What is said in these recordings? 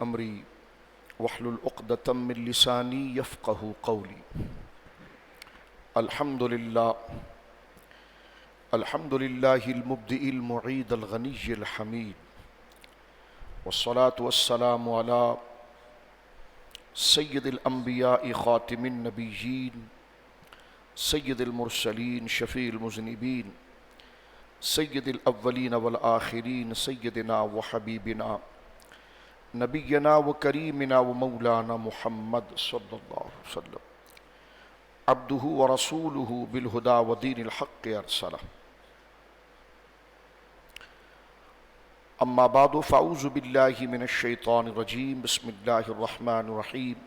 امری واحلل عقدۃ من لسانی یفقهوا قولی۔ الحمد للہ المبدئ المعید الغنی الحمید، والصلاة والسلام علی سید الانبیاء خاتم النبیین، سید المرسلین شفیع المذنبین، سید الاولین والآخرین، سیدنا وحبیبنا نبینا وکریمنا ومولانا محمد صلی اللہ علیہ وسلم، عبدہ ورسولہ بالہدی ودین الحق ارسلہ۔ اما بعد فاعوذ باللہ من الشیطان الرجیم، بسم اللہ الرحمن الرحیم۔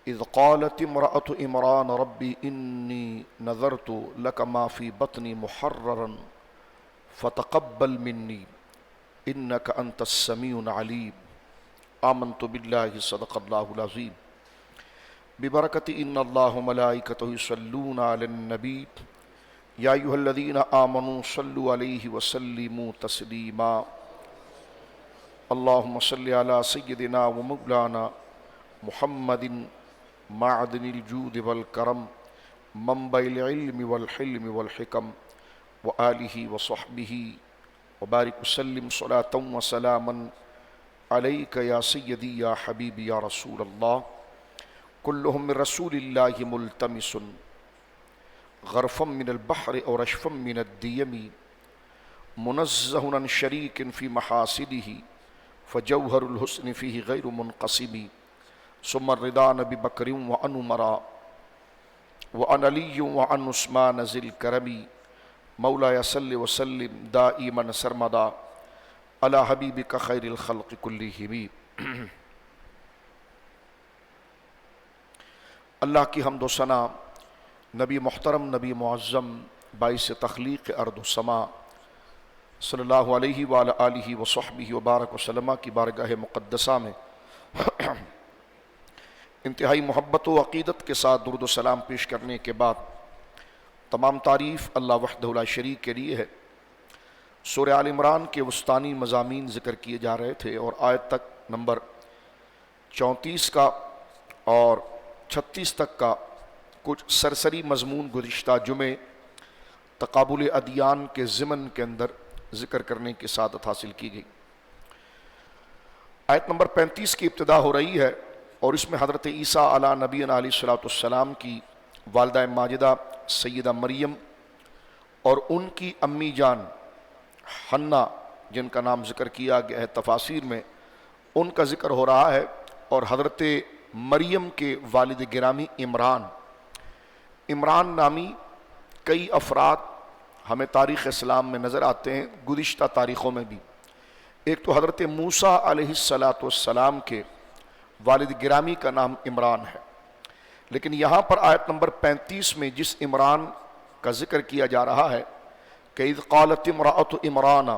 اذ قالت امرأة عمران ربی انی نذرت لک ما فی بطنی محررا فتقبل منی انک انت السمیع العلیم۔ آمنت باللہ صدق اللہ العظیم۔ ببرکۃ ان اللہ ملائکتہ یصلون علی النبی یا ایھا الذین آمنوا صلوا علیہ وسلموا تسلیما۔ اللہم صل علی سیدنا ومولانا محمد معدن الجود والکرم، منبع العلم والحلم والحکم، وآلہ وصحبہ وبارک وسلم صلاۃ وسلاما علیک یا سیدی یا حبیبی یا رسول اللہ۔ کلہم من رسول اللہ ملتمس غرفا من البحر اور رشفا من الدیم، منزہ عن شریک فی محاسنہ فجوہر الحسن فیہ غیر منقسم۔ ثم الرضا نبی بکر وعن عمر وعن علی وعن عثمان ذی الکرم۔ مولایا صل وسلم دائما سرمدا علی حبیبک خیر الخلق کلہم۔ اللہ کی حمد و ثنا نبی محترم، نبی معظم، باعث تخلیق ارض و سما صلی اللہ علیہ وآلہ آلہ وصحبہ وبارک وسلم کی بارگاہ مقدسہ میں انتہائی محبت و عقیدت کے ساتھ درود و سلام پیش کرنے کے بعد، تمام تعریف اللہ وحدہ لا شریک کے لیے ہے۔ سورہ آل عمران کے وسطانی مضامین ذکر کیے جا رہے تھے اور آیت تک نمبر 34 کا اور 36 تک کا کچھ سرسری مضمون گزشتہ جمعے تقابل ادیان کے ضمن کے اندر ذکر کرنے کی سعادت حاصل کی گئی۔ آیت نمبر 35 کی ابتدا ہو رہی ہے اور اس میں حضرت عیسیٰ علیہ نبینا علیہ الصلوۃ والسلام کی والدہ ماجدہ سیدہ مریم اور ان کی امی جان حنہ، جن کا نام ذکر کیا گیا ہے تفاسیر میں، ان کا ذکر ہو رہا ہے، اور حضرت مریم کے والد گرامی عمران نامی کئی افراد ہمیں تاریخ اسلام میں نظر آتے ہیں، گزشتہ تاریخوں میں بھی۔ ایک تو حضرت موسیٰ علیہ السلام کے والد گرامی کا نام عمران ہے، لیکن یہاں پر آیت نمبر 35 میں جس عمران کا ذکر کیا جا رہا ہے کہ اذ قالت امرأة عمران،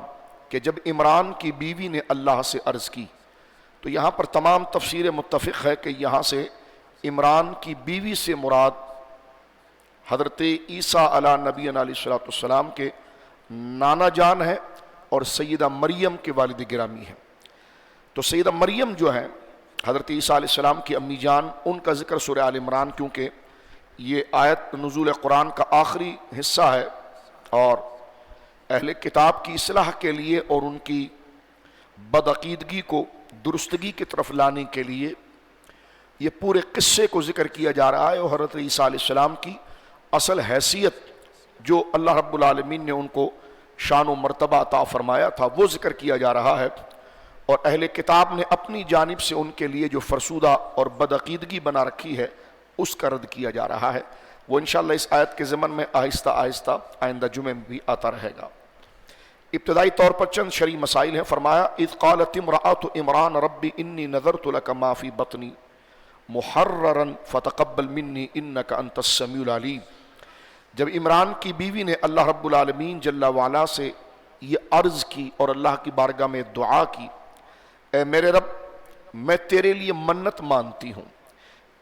کہ جب عمران کی بیوی نے اللہ سے عرض کی، تو یہاں پر تمام تفسیر متفق ہے کہ یہاں سے عمران کی بیوی سے مراد حضرت عیسیٰ علیہ نبینا علیہ الصلوۃ والسلام کے نانا جان ہے اور سیدہ مریم کے والد گرامی ہیں۔ تو سیدہ مریم جو ہیں حضرت عیسیٰ علیہ السلام کی امی جان، ان کا ذکر سورہ آل عمران، کیونکہ یہ آیت نزول قرآن کا آخری حصہ ہے اور اہل کتاب کی اصلاح کے لیے اور ان کی بدعقیدگی کو درستگی کی طرف لانے کے لیے یہ پورے قصے کو ذکر کیا جا رہا ہے، اور حضرت عیسیٰ علیہ السلام کی اصل حیثیت جو اللہ رب العالمین نے ان کو شان و مرتبہ عطا فرمایا تھا وہ ذکر کیا جا رہا ہے، اور اہل کتاب نے اپنی جانب سے ان کے لیے جو فرسودہ اور بدعقیدگی بنا رکھی ہے اس کا رد کیا جا رہا ہے۔ وہ انشاءاللہ اس آیت کے ضمن میں آہستہ آہستہ آئندہ جمعے میں بھی آتا رہے گا۔ ابتدائی طور پر چند شرعی مسائل ہیں۔ فرمایا اذ قالت امرأة عمران ربی انی نذرت لک ما فی بطنی محررا فتقبل منی انک انت السمیع العلیم۔ جب عمران کی بیوی نے اللہ رب العالمین جل وعلا سے یہ عرض کی اور اللہ کی بارگاہ میں دعا کی، اے میرے رب میں تیرے لیے منت مانتی ہوں،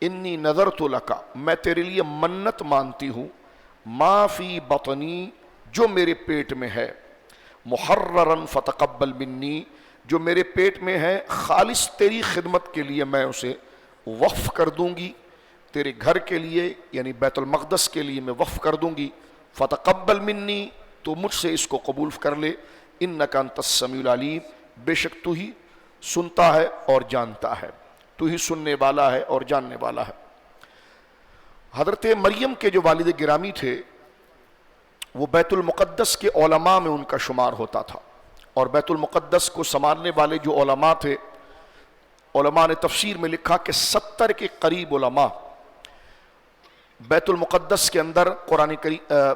انی نذرت لک، میں تیرے لیے منت مانتی ہوں، ما فی بطنی، جو میرے پیٹ میں ہے، محررن فتقبل منی، جو میرے پیٹ میں ہے خالص تیری خدمت کے لیے میں اسے وقف کر دوں گی، تیرے گھر کے لیے یعنی بیت المقدس کے لیے میں وقف کر دوں گی، فتقبل منی، تو مجھ سے اس کو قبول کر لے، انک انت السمیع العلیم، بے شک تو ہی سنتا ہے اور جانتا ہے، تو ہی سننے والا ہے اور جاننے والا ہے۔ حضرت مریم کے جو والد گرامی تھے وہ بیت المقدس کے علماء میں ان کا شمار ہوتا تھا، اور بیت المقدس کو سنبھالنے والے جو علماء تھے، علماء نے تفسیر میں لکھا کہ 70 کے قریب علماء بیت المقدس کے اندر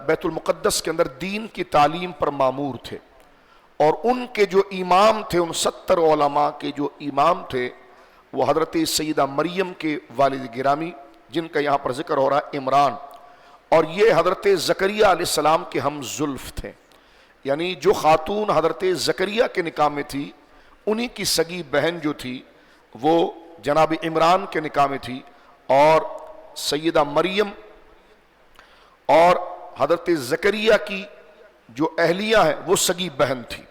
بیت المقدس کے اندر دین کی تعلیم پر مامور تھے، اور ان کے جو امام تھے، ان 70 علماء کے جو امام تھے وہ حضرت سیدہ مریم کے والد گرامی جن کا یہاں پر ذکر ہو رہا ہے عمران، اور یہ حضرت زکریا علیہ السلام کے ہم زلف تھے، یعنی جو خاتون حضرت زکریا کے نکاح میں تھی انہی کی سگی بہن جو تھی وہ جناب عمران کے نکاح میں تھی، اور سیدہ مریم اور حضرت زکریا کی جو اہلیہ ہے وہ سگی بہن تھی۔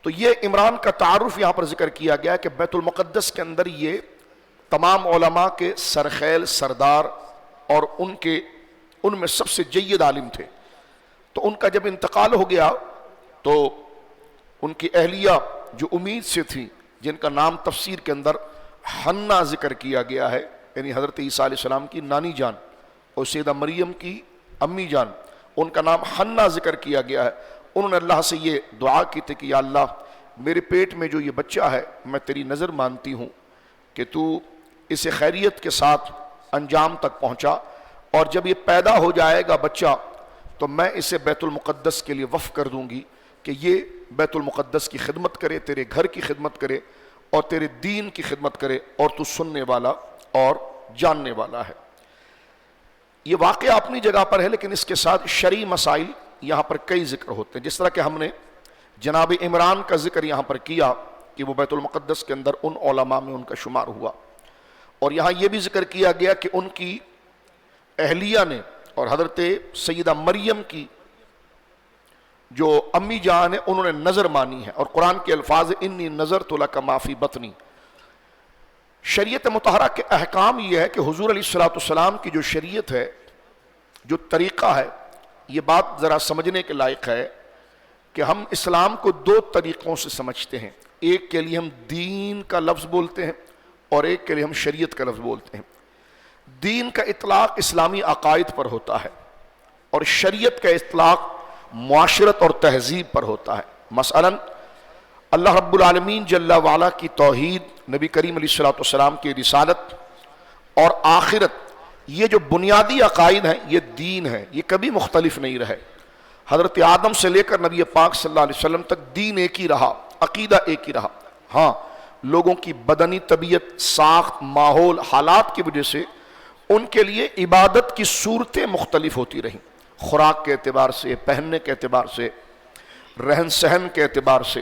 تو یہ عمران کا تعارف یہاں پر ذکر کیا گیا کہ بیت المقدس کے اندر یہ تمام علماء کے سرخیل سردار اور ان میں سب سے جید عالم تھے۔ تو ان کا جب انتقال ہو گیا تو ان کی اہلیہ جو امید سے تھی، جن کا نام تفسیر کے اندر حنا ذکر کیا گیا ہے، یعنی حضرت عیسیٰ علیہ السلام کی نانی جان اور سیدہ مریم کی امی جان، ان کا نام حنا ذکر کیا گیا ہے، انہوں نے اللہ سے یہ دعا کی تھی کہ یا اللہ میرے پیٹ میں جو یہ بچہ ہے میں تیری نظر مانتی ہوں کہ تو اسے خیریت کے ساتھ انجام تک پہنچا، اور جب یہ پیدا ہو جائے گا بچہ تو میں اسے بیت المقدس کے لیے وقف کر دوں گی کہ یہ بیت المقدس کی خدمت کرے، تیرے گھر کی خدمت کرے اور تیرے دین کی خدمت کرے، اور تو سننے والا اور جاننے والا ہے۔ یہ واقعہ اپنی جگہ پر ہے، لیکن اس کے ساتھ شرعی مسائل یہاں پر کئی ذکر ہوتے ہیں، جس طرح کہ ہم نے جناب عمران کا ذکر یہاں پر کیا کہ وہ بیت المقدس کے اندر ان علماء میں ان کا شمار ہوا، اور یہاں یہ بھی ذکر کیا گیا کہ ان کی اہلیہ نے اور حضرت سیدہ مریم کی جو امی جان ہے انہوں نے نظر مانی ہے، اور قرآن کے الفاظ انی نظرت لک ما فی بطنی۔ شریعت مطہرہ کے احکام یہ ہے کہ حضور علیہ السلام کی جو شریعت ہے، جو طریقہ ہے، یہ بات ذرا سمجھنے کے لائق ہے کہ ہم اسلام کو دو طریقوں سے سمجھتے ہیں، ایک کے لیے ہم دین کا لفظ بولتے ہیں اور ایک کے لیے ہم شریعت کا لفظ بولتے ہیں۔ دین کا اطلاق اسلامی عقائد پر ہوتا ہے اور شریعت کا اطلاق معاشرت اور تہذیب پر ہوتا ہے۔ مثلاً اللہ رب العالمین جل وعلا کی توحید، نبی کریم علیہ السلام کی رسالت اور آخرت، یہ جو بنیادی عقائد ہیں یہ دین ہے، یہ کبھی مختلف نہیں رہے۔ حضرت آدم سے لے کر نبی پاک صلی اللہ علیہ وسلم تک دین ایک ہی رہا، عقیدہ ایک ہی رہا۔ ہاں، لوگوں کی بدنی طبیعت، ساخت، ماحول، حالات کی وجہ سے ان کے لیے عبادت کی صورتیں مختلف ہوتی رہیں، خوراک کے اعتبار سے، پہننے کے اعتبار سے، رہن سہن کے اعتبار سے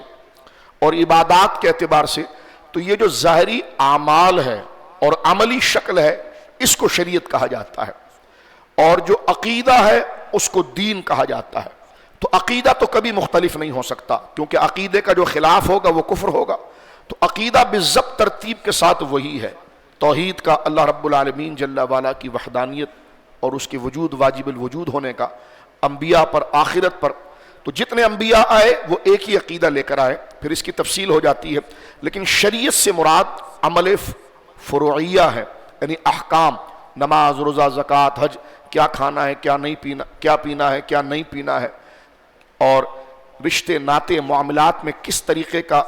اور عبادات کے اعتبار سے۔ تو یہ جو ظاہری اعمال ہے اور عملی شکل ہے اس کو شریعت کہا جاتا ہے، اور جو عقیدہ ہے اس کو دین کہا جاتا ہے۔ تو عقیدہ تو کبھی مختلف نہیں ہو سکتا، کیونکہ عقیدے کا جو خلاف ہوگا وہ کفر ہوگا۔ تو عقیدہ بالضبط ترتیب کے ساتھ وہی ہے، توحید کا، اللہ رب العالمین جل وعلا کی وحدانیت اور اس کے وجود، واجب الوجود ہونے کا، انبیاء پر، آخرت پر۔ تو جتنے انبیاء آئے وہ ایک ہی عقیدہ لے کر آئے، پھر اس کی تفصیل ہو جاتی ہے، لیکن شریعت سے مراد عمل فروعیہ ہے، یعنی احکام، نماز، روزہ، زکوٰۃ، حج، کیا کھانا ہے، کیا نہیں پینا، کیا پینا ہے، کیا نہیں پینا ہے، اور رشتے، ناطے، معاملات میں کس طریقے کا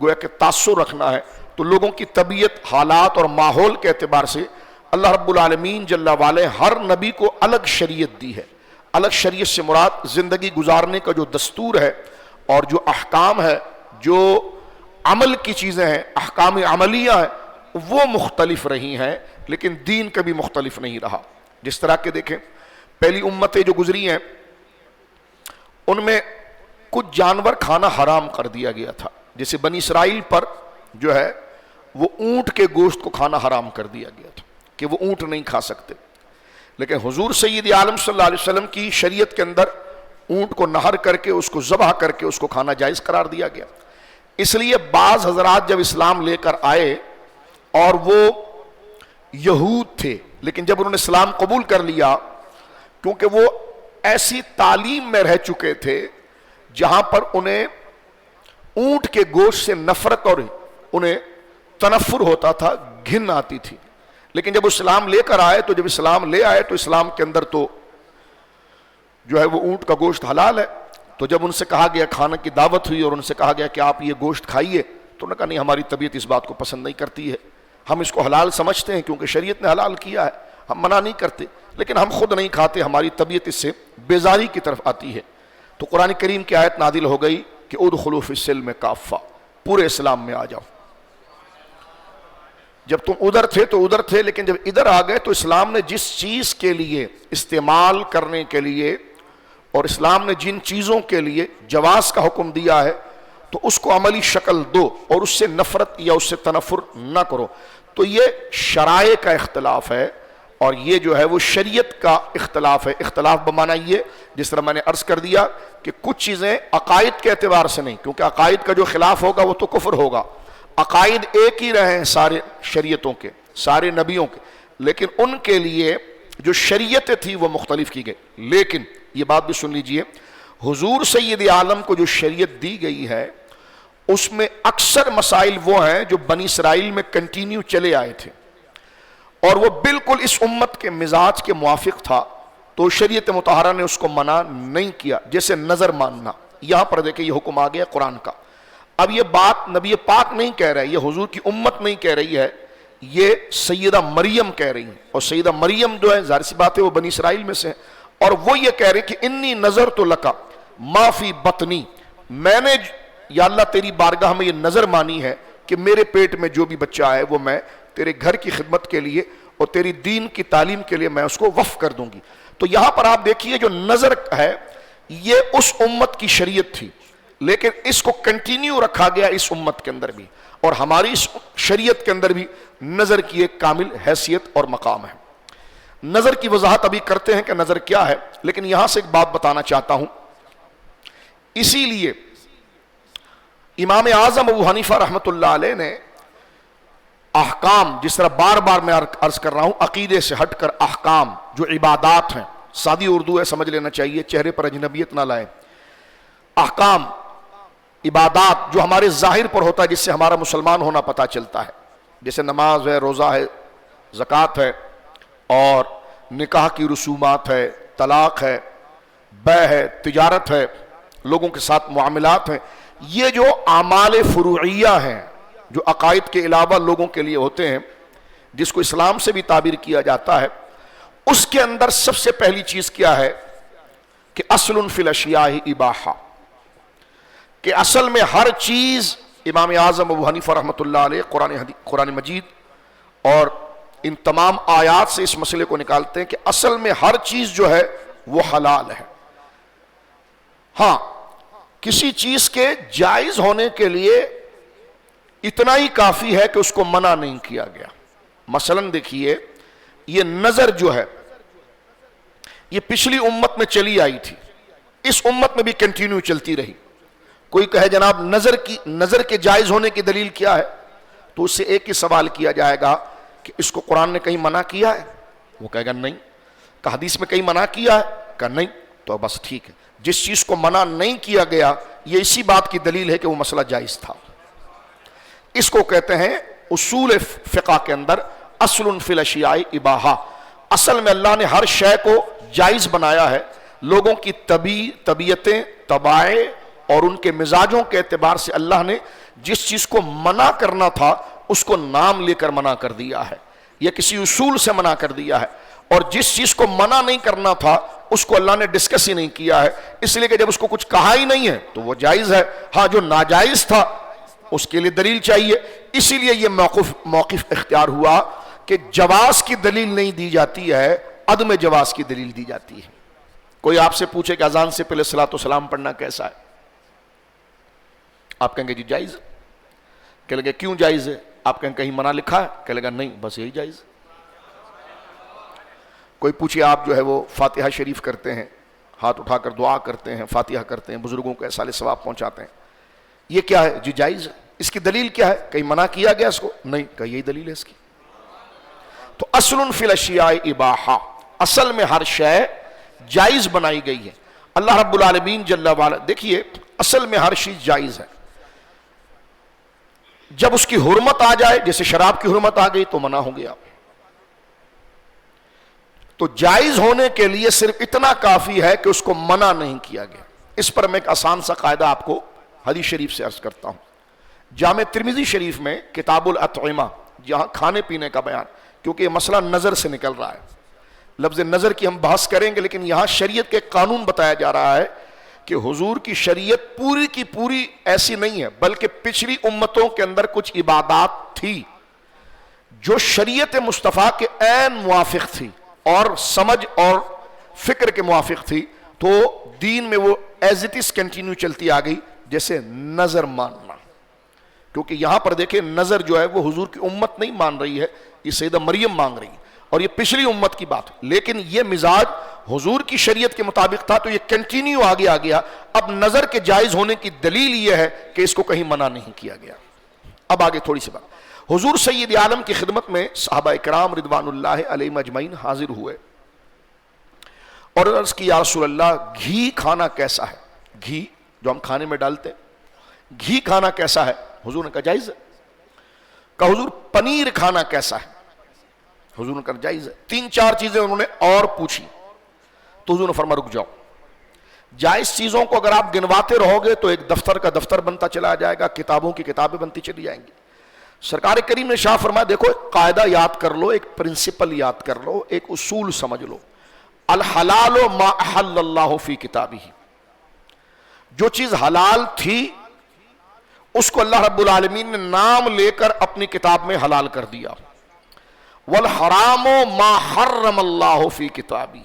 گویا کہ تاثر رکھنا ہے۔ تو لوگوں کی طبیعت، حالات اور ماحول کے اعتبار سے اللہ رب العالمین جل وعلا ہر نبی کو الگ شریعت دی ہے۔ الگ شریعت سے مراد زندگی گزارنے کا جو دستور ہے اور جو احکام ہے، جو عمل کی چیزیں ہیں، احکام عملیہ ہیں، وہ مختلف رہی ہیں، لیکن دین کبھی مختلف نہیں رہا۔ جس طرح کہ دیکھیں پہلی امتیں جو گزری ہیں ان میں کچھ جانور کھانا حرام کر دیا گیا تھا، جیسے بنی اسرائیل پر جو ہے وہ اونٹ کے گوشت کو کھانا حرام کر دیا گیا تھا کہ وہ اونٹ نہیں کھا سکتے، لیکن حضور سید عالم صلی اللہ علیہ وسلم کی شریعت کے اندر اونٹ کو نہر کر کے اس کو ذبح کر کے اس کو کھانا جائز قرار دیا گیا۔ اس لیے بعض حضرات جب اسلام لے کر آئے اور وہ یہود تھے، لیکن جب انہوں نے اسلام قبول کر لیا، کیونکہ وہ ایسی تعلیم میں رہ چکے تھے جہاں پر انہیں اونٹ کے گوشت سے نفرت اور انہیں تنفر ہوتا تھا، گھن آتی تھی، لیکن جب اسلام لے کر آئے تو اسلام کے اندر تو جو ہے وہ اونٹ کا گوشت حلال ہے۔ تو جب ان سے کہا گیا، کھانے کی دعوت ہوئی اور ان سے کہا گیا کہ آپ یہ گوشت کھائیے، تو انہوں نے کہا نہیں، ہماری طبیعت اس بات کو پسند نہیں کرتی ہے، ہم اس کو حلال سمجھتے ہیں کیونکہ شریعت نے حلال کیا ہے، ہم منع نہیں کرتے، لیکن ہم خود نہیں کھاتے، ہماری طبیعت اس سے بیزاری کی طرف آتی ہے۔ تو قرآن کریم کی آیت نازل ہو گئی کہ ادخلوا فی السلم کافہ، پورے اسلام میں آ جاؤ۔ جب تم ادھر تھے لیکن جب ادھر آ گئے تو اسلام نے جس چیز کے لیے استعمال کرنے کے لیے اور اسلام نے جن چیزوں کے لیے جواز کا حکم دیا ہے تو اس کو عملی شکل دو اور اس سے نفرت یا اس سے تنفر نہ کرو۔ تو یہ شرائع کا اختلاف ہے اور یہ جو ہے وہ شریعت کا اختلاف ہے۔ اختلاف بمعنی یہ، جس طرح میں نے عرض کر دیا کہ کچھ چیزیں عقائد کے اعتبار سے نہیں، کیونکہ عقائد کا جو خلاف ہوگا وہ تو کفر ہوگا۔ عقائد ایک ہی رہے ہیں سارے شریعتوں کے، سارے نبیوں کے، لیکن ان کے لیے جو شریعت تھی وہ مختلف کی گئی۔ لیکن یہ بات بھی سن لیجئے، حضور سید عالم کو جو شریعت دی گئی ہے اس میں اکثر مسائل وہ ہیں جو بنی اسرائیل میں کنٹینیو چلے آئے تھے اور وہ بالکل اس امت کے مزاج کے موافق تھا، تو شریعت مطہرہ نے اس کو منع نہیں کیا، جیسے نظر ماننا۔ یہاں پر دیکھیں یہ حکم آ گیا قرآن کا۔ اب یہ بات نبی پاک نہیں کہہ رہے، یہ حضور کی امت نہیں کہہ رہی ہے، یہ سیدہ مریم کہہ رہی ہیں، اور سیدہ مریم جو ہے ظاہر سی بات ہے وہ بنی اسرائیل میں سے ہیں، اور وہ یہ کہہ رہے کہ انی نظرت لک ما فی بطنی، میں نے یا اللہ تیری بارگاہ میں یہ نظر مانی ہے کہ میرے پیٹ میں جو بھی بچہ ہے وہ میں تیرے گھر کی خدمت کے لیے اور تیری دین کی تعلیم کے لیے میں اس کو وقف کر دوں گی۔ تو یہاں پر آپ دیکھیے جو نظر ہے یہ اس امت کی شریعت تھی، لیکن اس کو کنٹینیو رکھا گیا اس امت کے اندر بھی، اور ہماری اس شریعت کے اندر بھی نظر کی ایک کامل حیثیت اور مقام ہے۔ نظر کی وضاحت ابھی کرتے ہیں کہ نظر کیا ہے، لیکن یہاں سے ایک بات بتانا چاہتا ہوں۔ اسی لیے امام اعظم ابو حنیفہ رحمۃ اللہ علیہ نے احکام، جس طرح بار بار میں عرض کر رہا ہوں، عقیدے سے ہٹ کر احکام جو عبادات ہیں، سادی اردو ہے سمجھ لینا چاہیے، چہرے پر اجنبیت نہ لائیں، احکام عبادات جو ہمارے ظاہر پر ہوتا ہے، جس سے ہمارا مسلمان ہونا پتہ چلتا ہے، جیسے نماز ہے، روزہ ہے، زکوٰۃ ہے، اور نکاح کی رسومات ہے، طلاق ہے، بیع ہے، تجارت ہے، لوگوں کے ساتھ معاملات ہیں، یہ جو اعمال فروعیہ ہیں جو عقائد کے علاوہ لوگوں کے لیے ہوتے ہیں، جس کو اسلام سے بھی تعبیر کیا جاتا ہے، اس کے اندر سب سے پہلی چیز کیا ہے کہ اصل فی الاشیاء اباحہ، کہ اصل میں ہر چیز، امام اعظم ابو حنیفہ رحمۃ اللہ علیہ قرآن مجید اور ان تمام آیات سے اس مسئلے کو نکالتے ہیں کہ اصل میں ہر چیز جو ہے وہ حلال ہے۔ ہاں، کسی چیز کے جائز ہونے کے لیے اتنا ہی کافی ہے کہ اس کو منع نہیں کیا گیا۔ مثلا دیکھیے، یہ نظر جو ہے یہ پچھلی امت میں چلی آئی تھی، اس امت میں بھی کنٹینیو چلتی رہی۔ کوئی کہے جناب نظر کے جائز ہونے کی دلیل کیا ہے، تو اس سے ایک ہی سوال کیا جائے گا کہ اس کو قرآن نے کہیں منع کیا ہے؟ وہ کہے گا نہیں۔ کہ حدیث میں کہیں منع کیا ہے؟ کہ نہیں۔ تو بس ٹھیک ہے، جس چیز کو منع نہیں کیا گیا یہ اسی بات کی دلیل ہے کہ وہ مسئلہ جائز تھا۔ اس کو کہتے ہیں اصول فقہ کے اندر اصل فی الاشیاء اباحہ، اصل میں اللہ نے ہر شے کو جائز بنایا ہے، لوگوں کی طبیعتیں، طبائع اور ان کے مزاجوں کے اعتبار سے اللہ نے جس چیز کو منع کرنا تھا اس کو نام لے کر منع کر دیا ہے، یا کسی اصول سے منع کر دیا ہے، اور جس چیز کو منع نہیں کرنا تھا اس کو اللہ نے ڈسکس ہی نہیں کیا ہے، اس لیے کہ جب اس کو کچھ کہا ہی نہیں ہے تو وہ جائز ہے۔ ہاں، جو ناجائز تھا اس کے لیے دلیل چاہیے، اسی لیے یہ موقف اختیار ہوا کہ جواز کی دلیل نہیں دی جاتی ہے، عدم جواز کی دلیل دی جاتی ہے۔ کوئی آپ سے پوچھے کہ اذان سے پہلے صلاۃ و سلام پڑھنا کیسا ہے، آپ کہیں گے جی جائز، کہہ لگے کیوں جائز ہے؟ آپ کہیں کہیں منع لکھا ہے؟ کہہ لگا نہیں، بس یہی جائز۔ کوئی پوچھے آپ جو ہے وہ فاتحہ شریف کرتے ہیں، ہاتھ اٹھا کر دعا کرتے ہیں، فاتحہ کرتے ہیں، بزرگوں کو ایصال ثواب پہنچاتے ہیں، یہ کیا ہے؟ جی جائز ہے۔ اس کی دلیل کیا ہے؟ کہیں منع کیا گیا اس کو؟ نہیں، کہ یہی دلیل ہے اس کی۔ تو اصل فی الاشیاء اباحہ، اصل میں ہر شے جائز بنائی گئی ہے۔ اللہ رب العالمین جل وعلا، دیکھیے اصل میں ہر چیز جائز ہے، جب اس کی حرمت آ جائے، جیسے شراب کی حرمت آ گئی تو منع ہو گیا۔ تو جائز ہونے کے لیے صرف اتنا کافی ہے کہ اس کو منع نہیں کیا گیا۔ اس پر میں ایک آسان سا قاعدہ آپ کو حدیث شریف سے عرض کرتا ہوں۔ جامع ترمذی شریف میں کتاب الاطعمہ، جہاں کھانے پینے کا بیان، کیونکہ یہ مسئلہ نظر سے نکل رہا ہے، لفظ نظر کی ہم بحث کریں گے، لیکن یہاں شریعت کے قانون بتایا جا رہا ہے کہ حضور کی شریعت پوری کی پوری ایسی نہیں ہے، بلکہ پچھلی امتوں کے اندر کچھ عبادات تھی جو شریعت مصطفیٰ کے عین موافق تھی اور سمجھ اور فکر کے موافق تھی، تو دین میں وہ ایز اٹ از کنٹینیو چلتی آ گئی، جیسے نظر ماننا۔ کیونکہ یہاں پر دیکھیں نظر جو ہے وہ حضور کی امت نہیں مان رہی ہے، یہ سیدہ مریم مانگ رہی ہے، اور یہ پچھلی امت کی بات ہے، لیکن یہ مزاج حضور کی شریعت کے مطابق تھا تو یہ کنٹینیو آگے آ گیا۔ اب نظر کے جائز ہونے کی دلیل یہ ہے کہ اس کو کہیں منع نہیں کیا گیا۔ اب آگے تھوڑی سی بات، حضور سید عالم کی خدمت میں صحابہ کرام رضوان اللہ علیہم اجمعین حاضر ہوئے اور عرض کی یا رسول اللہ گھی کھانا کیسا ہے؟ گھی جو ہم کھانے میں ڈالتے ہیں، گھی کھانا کیسا ہے؟ حضور نے کہا جائز ہے۔ کہا حضور پنیر کھانا کیسا ہے؟ حضور نے کہا جائز ہے۔ 3-4 چیزیں انہوں نے اور پوچھی تو حضور نے فرمایا رک جاؤ، جائز چیزوں کو اگر آپ گنواتے رہو گے تو ایک دفتر کا دفتر بنتا چلا جائے گا، کتابوں کی کتابیں بنتی چلی جائیں گی۔ سرکار کریم نے شاہ فرمایا دیکھو ایک قاعدہ یاد کر لو، ایک پرنسپل یاد کر لو، ایک اصول سمجھ لو، الحلال ما احل اللہ فی کتابہ، جو چیز حلال تھی اس کو اللہ رب العالمین نے نام لے کر اپنی کتاب میں حلال کر دیا، والحرام ما حرم اللہ فی کتابی،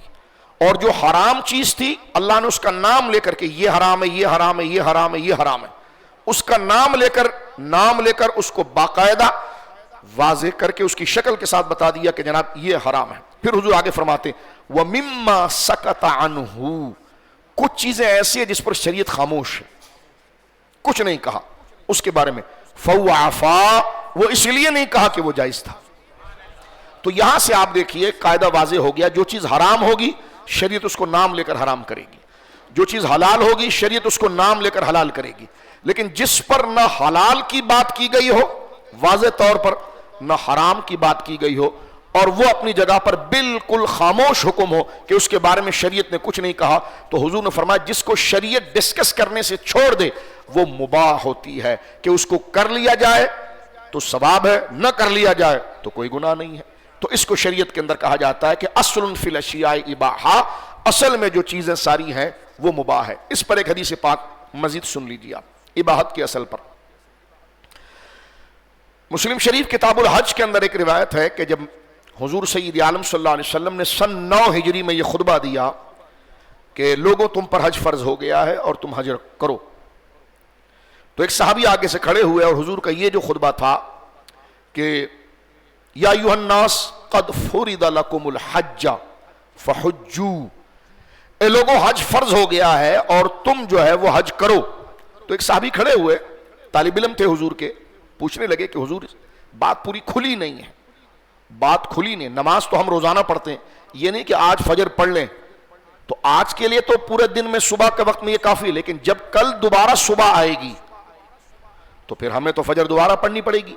اور جو حرام چیز تھی اللہ نے اس کا نام لے کر کے یہ حرام ہے، یہ حرام ہے، یہ حرام ہے، یہ حرام ہے، اس کا نام لے کر اس کو باقاعدہ واضح کر کے اس کی شکل کے ساتھ بتا دیا کہ جناب یہ حرام ہے۔ پھر حضور آگے فرماتے وَمِمَّا سَكَتَ عَنْهُ، کچھ چیزیں ایسی ہیں جس پر شریعت خاموش ہے، کچھ نہیں کہا اس کے بارے میں، فَهُوَ عَفَا، وہ اس لیے نہیں کہا کہ وہ جائز تھا۔ تو یہاں سے آپ دیکھیے قاعدہ واضح ہو گیا، جو چیز حرام ہوگی شریعت اس کو نام لے کر حرام کرے گی، جو چیز حلال ہوگی شریعت اس کو نام لے کر حلال کرے گی، لیکن جس پر نہ حلال کی بات کی گئی ہو واضح طور پر، نہ حرام کی بات کی گئی ہو، اور وہ اپنی جگہ پر بالکل خاموش حکم ہو کہ اس کے بارے میں شریعت نے کچھ نہیں کہا، تو حضور نے فرمایا جس کو شریعت ڈسکس کرنے سے چھوڑ دے وہ مباح ہوتی ہے، کہ اس کو کر لیا جائے تو ثواب ہے، نہ کر لیا جائے تو کوئی گناہ نہیں ہے۔ تو اس کو شریعت کے اندر کہا جاتا ہے کہ اصل فی الاشیاء اباحہ، اصل میں جو چیزیں ساری ہیں وہ مباح ہے۔ اس پر ایک حدیث پاک مزید سن لیجیے آپ اباحت کے اصل پر۔ مسلم شریف کتاب الحج کے اندر ایک روایت ہے کہ جب حضور سید عالم صلی اللہ علیہ وسلم نے سن 9 ہجری میں یہ خطبہ دیا کہ لوگوں تم پر حج فرض ہو گیا ہے اور تم حج کرو، تو ایک صحابی آگے سے کھڑے ہوئے اور حضور کا یہ جو خطبہ تھا کہ یا ایھا الناس قد فرض لکم الحج فحجوا، اے لوگوں حج فرض ہو گیا ہے اور تم جو ہے وہ حج کرو۔ تو ایک صحابی کھڑے ہوئے، طالب علم تھے حضور کے، پوچھنے لگے کہ حضور بات پوری کھلی نہیں ہے، بات کھلی نہیں، نماز تو ہم روزانہ پڑھتے ہیں، یہ نہیں کہ آج فجر پڑھ لیں تو آج کے لیے تو پورے دن میں صبح کے وقت میں یہ کافی ہے، لیکن جب کل دوبارہ صبح آئے گی تو پھر ہمیں تو فجر دوبارہ پڑھنی پڑے گی،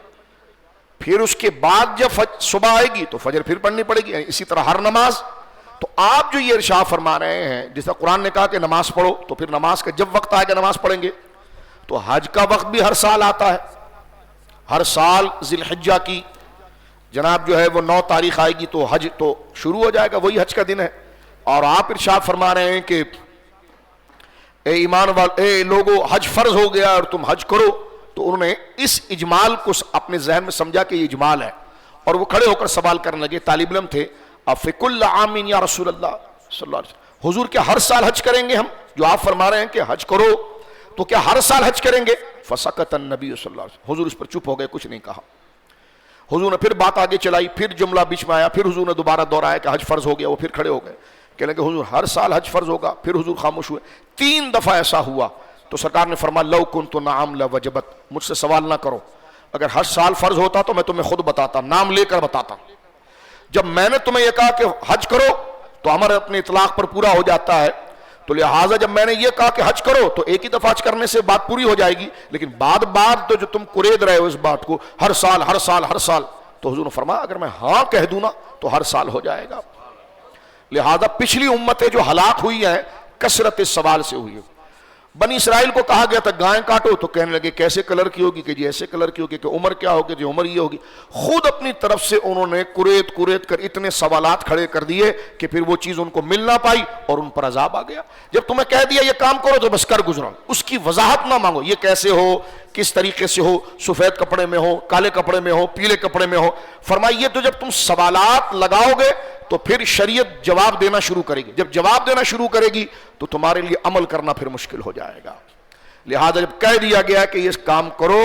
پھر اس کے بعد جب صبح آئے گی تو فجر پھر پڑھنی پڑے گی، اسی طرح ہر نماز۔ تو آپ جو یہ ارشاد فرما رہے ہیں، جیسا قرآن نے کہا کہ نماز پڑھو، تو پھر نماز کا جب وقت آئے گا نماز پڑھیں گے، تو حج کا وقت بھی ہر سال آتا ہے، ہر سال ذی الحجہ کی جناب جو ہے وہ 9 تاریخ آئے گی تو حج تو شروع ہو جائے گا، وہی حج کا دن ہے، اور آپ ارشاد فرما رہے ہیں کہ اے ایمان والے، اے لوگو حج فرض ہو گیا اور تم حج کرو۔ تو انہوں نے اس اجمال کو اپنے ذہن میں سمجھا کہ یہ اجمال ہے، اور وہ کھڑے ہو کر سوال کرنے لگے، طالب علم تھے، فی کل عام یا رسول اللہ صلی اللہ علیہ وسلم، حضور کیا ہر سال حج کریں گے ہم؟ جو آپ فرما رہے ہیں کہ حج کرو تو کیا ہر سال حج کریں گے؟ فسکت النبی صلی اللہ علیہ وسلم، حضور اس پر چپ ہو گئے، کچھ نہیں کہا۔ حضور نے پھر بات آگے چلائی، پھر جملہ بیچ میں آیا، پھر حضور نے دوبارہ دہرایا کہ حج فرض ہو گیا، وہ پھر کھڑے ہو گئے، کہ لگے حضور ہر سال حج فرض ہوگا؟ پھر حضور خاموش ہوئے. 3 دفعہ ایسا ہوا تو سرکار نے فرمایا لو کنت نعم لوجبت، مجھ سے سوال نہ کرو، اگر ہر سال فرض ہوتا تو میں تمہیں خود بتاتا، نام لے کر بتاتا. جب میں نے تمہیں یہ کہا کہ حج کرو تو عمر اپنے اطلاق پر پورا ہو جاتا ہے، تو لہٰذا جب میں نے یہ کہا کہ حج کرو تو ایک ہی دفعہ حج کرنے سے بات پوری ہو جائے گی، لیکن بعد تو جو تم قرید رہے ہو اس بات کو ہر سال ہر سال ہر سال، تو حضور نے فرمایا اگر میں ہاں کہہ دوں نا تو ہر سال ہو جائے گا. لہذا پچھلی امتیں جو ہلاک ہوئی ہیں کثرت سوال سے ہوئی ہے. بنی اسرائیل کو کہا گیا تھا گائیں کاٹو تو کہنے لگے کیسے کلر کی ہوگی، کہ جی ایسے کلر کی ہوگی، کہ عمر کیا ہوگی، جی عمر یہ ہوگی. خود اپنی طرف سے انہوں نے قریت کر اتنے سوالات کھڑے کر دیے کہ پھر وہ چیز ان کو مل نہ پائی اور ان پر عذاب آ گیا. جب تمہیں کہہ دیا یہ کام کرو تو بس کر گزرو، اس کی وضاحت نہ مانگو، یہ کیسے ہو، کس طریقے سے ہو، سفید کپڑے میں ہو، کالے کپڑے میں ہو، پیلے کپڑے میں ہو. فرمائیے تو جب تم سوالات لگاؤ گے تو پھر شریعت جواب دینا شروع کرے گی. جب جواب دینا شروع کرے گی تو تمہارے لیے عمل کرنا پھر مشکل ہو جائے گا. لہذا جب کہہ دیا گیا کہ یہ کام کرو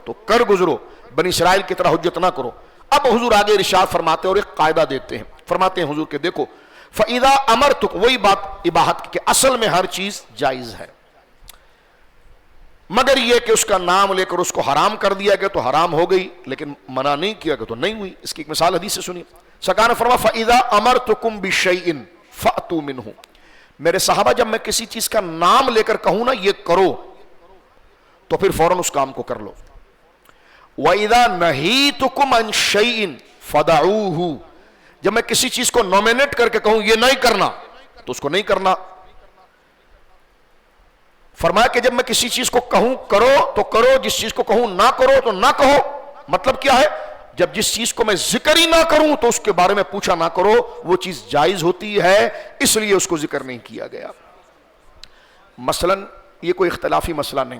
تو کر گزرو، بنی اسرائیل کی طرح حجت نہ کرو. اب حضور آگے ارشاد فرماتے ہیں اور ایک قاعدہ دیتے ہیں. فرماتے ہیں حضور کہ دیکھو فَإِذَا أَمَرْتُكَ، وہی بات اباحت کی کہ اصل میں ہر چیز جائز ہے، مگر یہ کہ اس کا نام لے کر اس کو حرام کر دیا گیا تو حرام ہو گئی، لیکن منع نہیں کیا گیا تو نہیں ہوئی. اس کی ایک مثال حدیث سے سنیے. سرکار نے فرمایا فَإِذَا أَمَرْتُكُمْ بِشَيْءٍ فَأْتُوا مِنْهُ. میرے صحابہ جب میں کسی چیز کا نام لے کر کہوں نا یہ کرو تو پھر فوراً اس کام کو کر لو. وَإِذَا نَهِيتُكُمْ عَنْ شَيْءٍ فَدَعُوهُ. جب میں کسی چیز کو نومینیٹ کر کے کہوں یہ نہیں کرنا تو اس کو نہیں کرنا. فرمایا کہ جب میں کسی چیز کو کہوں کرو تو کرو، جس چیز کو کہوں نہ کرو تو نہ کہو. مطلب کیا ہے؟ جب جس چیز کو میں ذکر ہی نہ کروں تو اس کے بارے میں پوچھا نہ کرو، وہ چیز جائز ہوتی ہے، اس لیے اس کو ذکر نہیں کیا گیا. مثلا یہ کوئی اختلافی مسئلہ نہیں،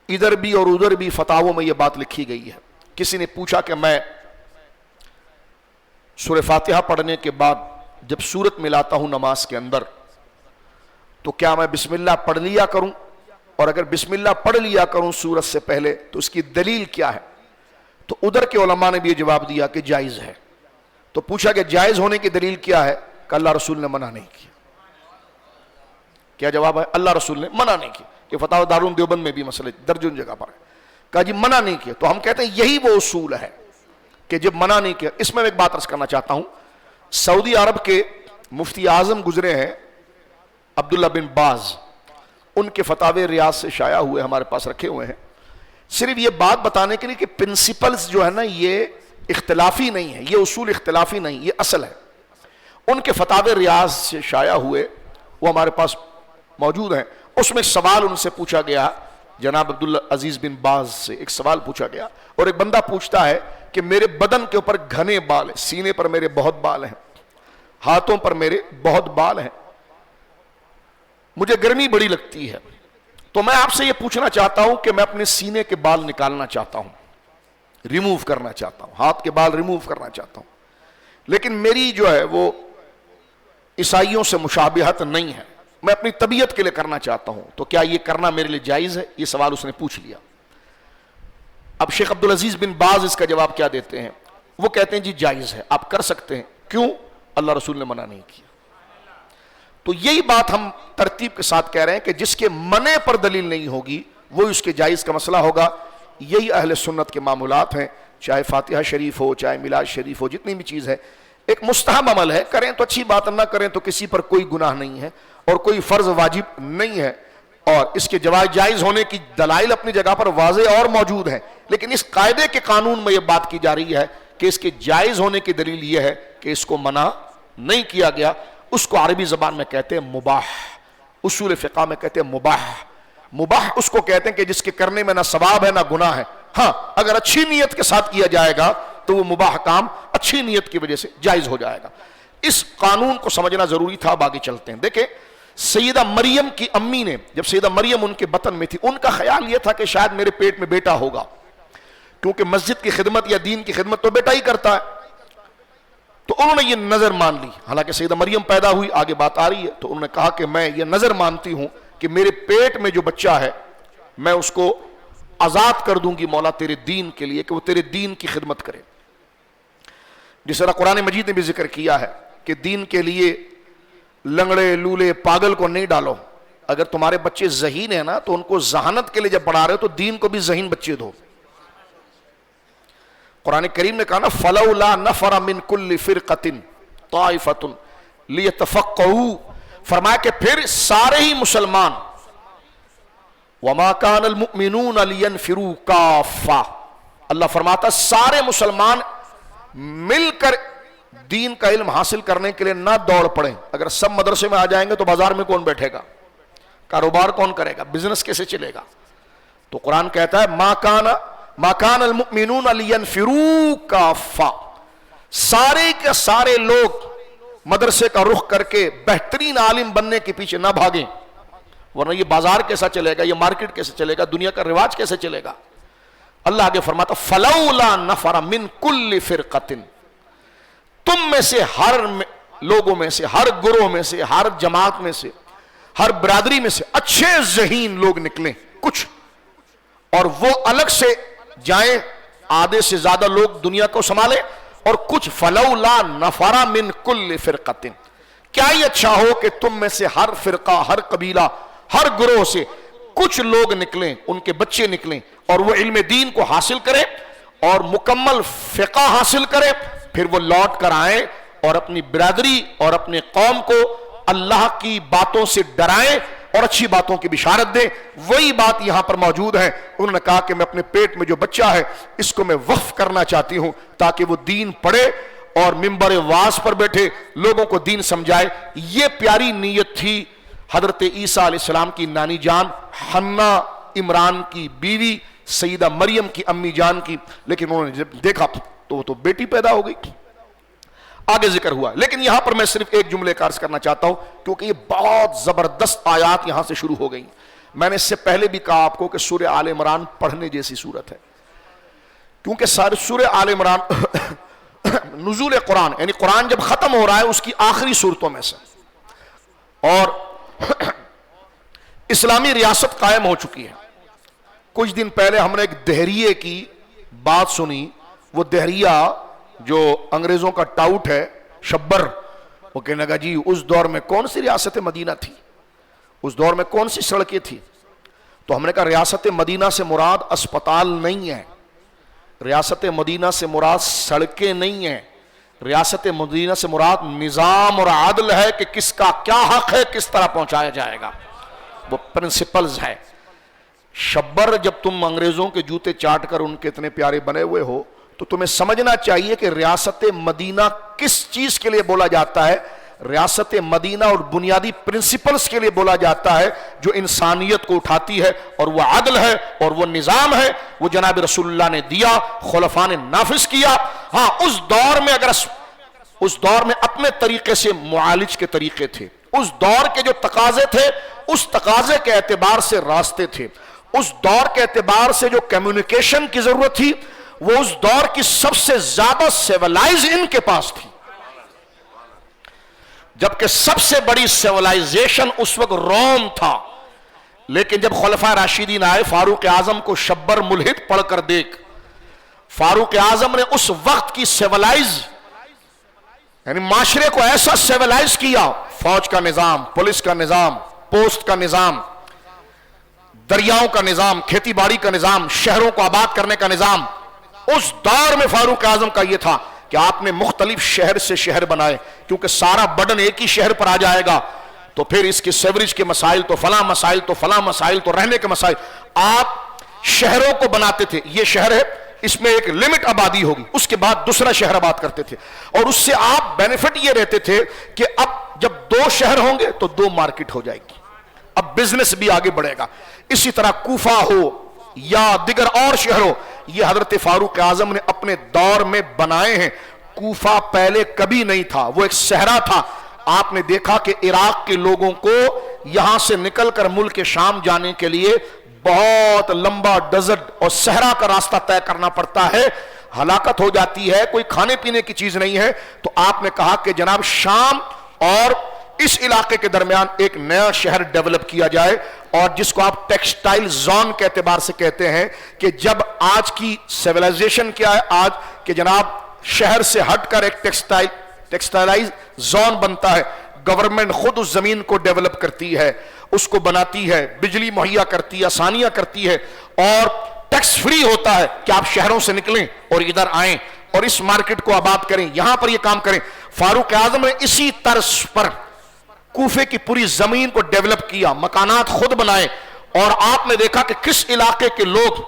ادھر بھی اور ادھر بھی فتاووں میں یہ بات لکھی گئی ہے. کسی نے پوچھا کہ میں سورہ فاتحہ پڑھنے کے بعد جب سورت ملاتا ہوں نماز کے اندر تو کیا میں بسم اللہ پڑھ لیا کروں، اور اگر بسم اللہ پڑھ لیا کروں سورت سے پہلے تو اس کی دلیل کیا ہے؟ تو ادھر کے علماء نے بھی یہ جواب دیا کہ جائز ہے. تو پوچھا کہ جائز ہونے کی دلیل کیا ہے؟ کہ اللہ رسول نے منع نہیں کیا. کیا جواب ہے؟ اللہ رسول نے منع نہیں کیا. کہ فتاوی دارالعلوم دیوبند میں بھی مسئلہ درجن جگہ پر ہے. کہا جی منع نہیں کیا. تو ہم کہتے ہیں یہی وہ اصول ہے کہ جب منع نہیں کیا. اس میں ایک بات عرض کرنا چاہتا ہوں، سعودی عرب کے مفتی اعظم گزرے ہیں عبداللہ بن باز، ان کے فتاوی ریاض سے شائع ہوئے ہمارے پاس رکھے ہوئے ہیں. صرف یہ بات بتانے کے لیے کہ پرنسپلز جو ہے نا یہ اختلافی نہیں ہے، یہ اصول اختلافی نہیں، یہ اصل ہے. ان کے فتاوی ریاض سے شائع ہوئے، وہ ہمارے پاس موجود ہیں. اس میں سوال ان سے پوچھا گیا، جناب عبداللہ عزیز بن باز سے ایک سوال پوچھا گیا. اور ایک بندہ پوچھتا ہے کہ میرے بدن کے اوپر گھنے بال ہیں، سینے پر میرے بہت بال ہیں، ہاتھوں پر میرے بہت بال ہیں، مجھے گرمی بڑی لگتی ہے، تو میں آپ سے یہ پوچھنا چاہتا ہوں کہ میں اپنے سینے کے بال نکالنا چاہتا ہوں، ریموو کرنا چاہتا ہوں، ہاتھ کے بال ریموو کرنا چاہتا ہوں، لیکن میری جو ہے وہ عیسائیوں سے مشابہت نہیں ہے، میں اپنی طبیعت کے لیے کرنا چاہتا ہوں، تو کیا یہ کرنا میرے لیے جائز ہے؟ یہ سوال اس نے پوچھ لیا. اب شیخ عبدالعزیز بن باز اس کا جواب کیا دیتے ہیں؟ وہ کہتے ہیں جی جائز ہے، آپ کر سکتے ہیں. کیوں؟ اللہ رسول نے منع نہیں کیا. تو یہی بات ہم ترتیب کے ساتھ کہہ رہے ہیں کہ جس کے منع پر دلیل نہیں ہوگی وہ اس کے جائز کا مسئلہ ہوگا. یہی اہل سنت کے معمولات ہیں، چاہے فاتحہ شریف ہو، چاہے میلاد شریف ہو، جتنی بھی چیز ہے ایک مستحب عمل ہے، کریں تو اچھی بات، نہ کریں تو کسی پر کوئی گناہ نہیں ہے اور کوئی فرض واجب نہیں ہے. اور اس کے جائز ہونے کی دلائل اپنی جگہ پر واضح اور موجود ہیں، لیکن اس قاعدے کے قانون میں یہ بات کی جا رہی ہے کہ اس کے جائز ہونے کی دلیل یہ ہے کہ اس کو منع نہیں کیا گیا. اس کو عربی زبان میں کہتے ہیں مباح، اصول فقہ میں کہتے ہیں مباح. مباح اس کو کہتے ہیں کہ جس کے کرنے میں نہ ثواب ہے نہ گناہ ہے. ہاں اگر اچھی نیت کے ساتھ کیا جائے گا تو وہ مباح کام اچھی نیت کی وجہ سے جائز ہو جائے گا. اس قانون کو سمجھنا ضروری تھا. اب آگے چلتے ہیں. دیکھیں سیدہ مریم کی امی نے، جب سیدہ مریم ان کے بطن میں تھی، ان کا خیال یہ تھا کہ شاید میرے پیٹ میں بیٹا ہوگا، کیونکہ مسجد کی خدمت یا دین کی خدمت تو بیٹا ہی کرتا ہے. تو انہوں نے یہ نظر مان لی. حالانکہ سیدہ مریم پیدا ہوئی، آگے بات آ رہی ہے، تو انہوں نے کہا کہ میں یہ نظر مانتی ہوں کہ میرے پیٹ میں جو بچہ ہے میں اس کو آزاد کر دوں گی مولا تیرے دین کے لیے، کہ وہ تیرے دین کی خدمت کرے. جس طرح قرآن مجید نے بھی ذکر کیا ہے کہ دین کے لیے لنگڑے لولے پاگل کو نہیں ڈالو. اگر تمہارے بچے ذہین ہیں نا تو ان کو ذہانت کے لیے جب پڑھا رہے ہو تو دین کو بھی ذہین بچے دو. قرآن کریم نے کہا نا فلولا نفر من کل فرقۃ طائفۃ لیتفقہوا، فرمایا کہ پھر سارے ہی مسلمان وما كان المؤمنون لينفروا كافہ، اللہ فرماتا سارے مسلمان مل کر دین کا علم حاصل کرنے کے لیے نہ دوڑ پڑیں. اگر سب مدرسے میں آ جائیں گے تو بازار میں کون بیٹھے گا، کاروبار کون کرے گا، بزنس کیسے چلے گا؟ تو قرآن کہتا ہے ما كان المؤمنون لينفروا كافہ، سارے کے سارے لوگ مدرسے کا رخ کر کے بہترین عالم بننے کے پیچھے نہ بھاگیں، ورنہ یہ بازار کیسا چلے گا، یہ مارکیٹ کیسے چلے گا، دنیا کا رواج کیسے چلے گا؟ اللہ آگے فرماتا فلولا نفر من کل فرقۃ، تم میں سے ہر لوگوں میں سے، ہر گروہ میں سے، ہر جماعت میں سے، ہر برادری میں سے اچھے ذہین لوگ نکلیں کچھ، اور وہ الگ سے جائیں، آدھے سے زیادہ لوگ دنیا کو سنبھالیں، اور کچھ فلولا نفر من کل فرقۃ. کیا یہ اچھا ہو کہ تم میں سے ہر فرقہ، ہر قبیلہ، ہر گروہ سے کچھ لوگ نکلیں، ان کے بچے نکلیں اور وہ علم دین کو حاصل کریں اور مکمل فقہ حاصل کریں، پھر وہ لوٹ کر آئیں اور اپنی برادری اور اپنے قوم کو اللہ کی باتوں سے ڈرائیں اور اچھی باتوں کی بشارت دیں. وہی بات یہاں پر موجود ہے. انہوں نے کہا کہ میں اپنے پیٹ میں جو بچہ ہے اس کو میں وقف کرنا چاہتی ہوں تاکہ وہ دین پڑھے اور منبر واعظ پر بیٹھے لوگوں کو دین سمجھائے. یہ پیاری نیت تھی حضرت عیسیٰ علیہ السلام کی نانی جان حنا عمران کی بیوی سیدہ مریم کی امی جان کی، لیکن انہوں نے جب دیکھا تو بیٹی پیدا ہو گئی. آگے ذکر ہوا، لیکن یہاں پر میں صرف ایک جملے کا عرض کرنا چاہتا ہوں کیونکہ یہ بہت زبردست آیات یہاں سے شروع ہو گئی. میں نے اس سے پہلے بھی کہا آپ کو کہ سورہ آل عمران پڑھنے جیسی سورت ہے، کیونکہ سورہ آل عمران نزول قرآن، یعنی قرآن جب ختم ہو رہا ہے اس کی آخری صورتوں میں سے، اور اسلامی ریاست قائم ہو چکی ہے. کچھ دن پہلے ہم نے ایک دہریے کی بات سنی. وہ دہریہ جو انگریزوں کا ٹاؤٹ ہے شبر، وہ کہنے لگا جی اس دور میں کون سی ریاست مدینہ تھی، اس دور میں کون سی سڑکیں تھی؟ تو ہم نے کہا ریاست مدینہ سے مراد اسپتال نہیں ہے، ریاست مدینہ سے مراد سڑکیں نہیں ہیں، ریاست مدینہ سے مراد نظام اور عدل ہے کہ کس کا کیا حق ہے، کس طرح پہنچایا جائے گا. وہ پرنسپلز ہے. شبر جب تم انگریزوں کے جوتے چاٹ کر ان کے اتنے پیارے بنے ہوئے ہو تو تمہیں سمجھنا چاہیے کہ ریاست مدینہ کس چیز کے لیے بولا جاتا ہے. ریاست مدینہ اور بنیادی پرنسپلز کے لیے بولا جاتا ہے جو انسانیت کو اٹھاتی ہے، اور وہ عدل ہے اور وہ نظام ہے. وہ جناب رسول اللہ نے دیا، خلفاء نے نافذ کیا. ہاں اس دور میں اس دور میں اپنے طریقے سے معالج کے طریقے تھے، اس دور کے جو تقاضے تھے اس تقاضے کے اعتبار سے راستے تھے، اس دور کے اعتبار سے جو کمیونیکیشن کی ضرورت تھی وہ اس دور کی سب سے زیادہ سیولائز ان کے پاس تھی. جبکہ سب سے بڑی سیولائزیشن اس وقت روم تھا. لیکن جب خلفائے راشدین آئے، فاروق اعظم کو شبر ملحد پڑھ کر دیکھ، فاروق اعظم نے اس وقت کی سیولائز یعنی معاشرے کو ایسا سیولائز کیا، فوج کا نظام، پولیس کا نظام، پوسٹ کا نظام، دریاؤں کا نظام، کھیتی باڑی کا نظام، شہروں کو آباد کرنے کا نظام. اس دور میں فاروق اعظم کا یہ تھا کہ آپ نے مختلف شہر سے شہر بنائے، کیونکہ سارا برڈن ایک ہی شہر پر آ جائے گا تو پھر اس کے سیوریج کے مسائل تو فلاں مسائل تو فلاں مسائل تو رہنے کے مسائل. آپ شہروں کو بناتے تھے، یہ شہر ہے اس میں ایک لمٹ آبادی ہوگی، اس کے بعد دوسرا شہر آباد کرتے تھے، اور اس سے آپ بینیفٹ یہ رہتے تھے کہ اب جب 2 شہر ہوں گے تو 2 مارکیٹ ہو جائے گی، اب بزنس بھی آگے بڑھے گا. اسی طرح کوفہ ہو یا دیگر اور شہروں، یہ حضرت فاروق اعظم نے اپنے دور میں بنائے ہیں. کوفہ پہلے کبھی نہیں تھا، وہ ایک صحرا تھا. آپ نے دیکھا کہ عراق کے لوگوں کو یہاں سے نکل کر ملک شام جانے کے لیے بہت لمبا ڈیزرٹ اور صحرا کا راستہ طے کرنا پڑتا ہے، ہلاکت ہو جاتی ہے، کوئی کھانے پینے کی چیز نہیں ہے. تو آپ نے کہا کہ جناب شام اور اس علاقے کے درمیان ایک نیا شہر ڈیولپ کیا جائے، اور جس کو آپ ٹیکسٹائل زون کے اعتبار سے کہتے ہیں کہ جب آج کی سیولائزیشن کیا ہے آج کہ جناب شہر سے ہٹ کر ایک ٹیکسٹائلائز زون بنتا ہے، گورنمنٹ خود اس زمین کو ڈیولپ کرتی ہے، اس کو بناتی ہے، بجلی مہیا کرتی ہے، آسانیاں کرتی ہے، اور ٹیکس فری ہوتا ہے کہ آپ شہروں سے نکلیں اور ادھر آئیں اور اس مارکیٹ کو آباد کریں، یہاں پر یہ کام کریں۔ فاروق اعظم نے اسی طرز پر کوفے کی پوری زمین کو ڈیولپ کیا، مکانات خود بنائے، اور آپ نے دیکھا کہ کس علاقے کے لوگ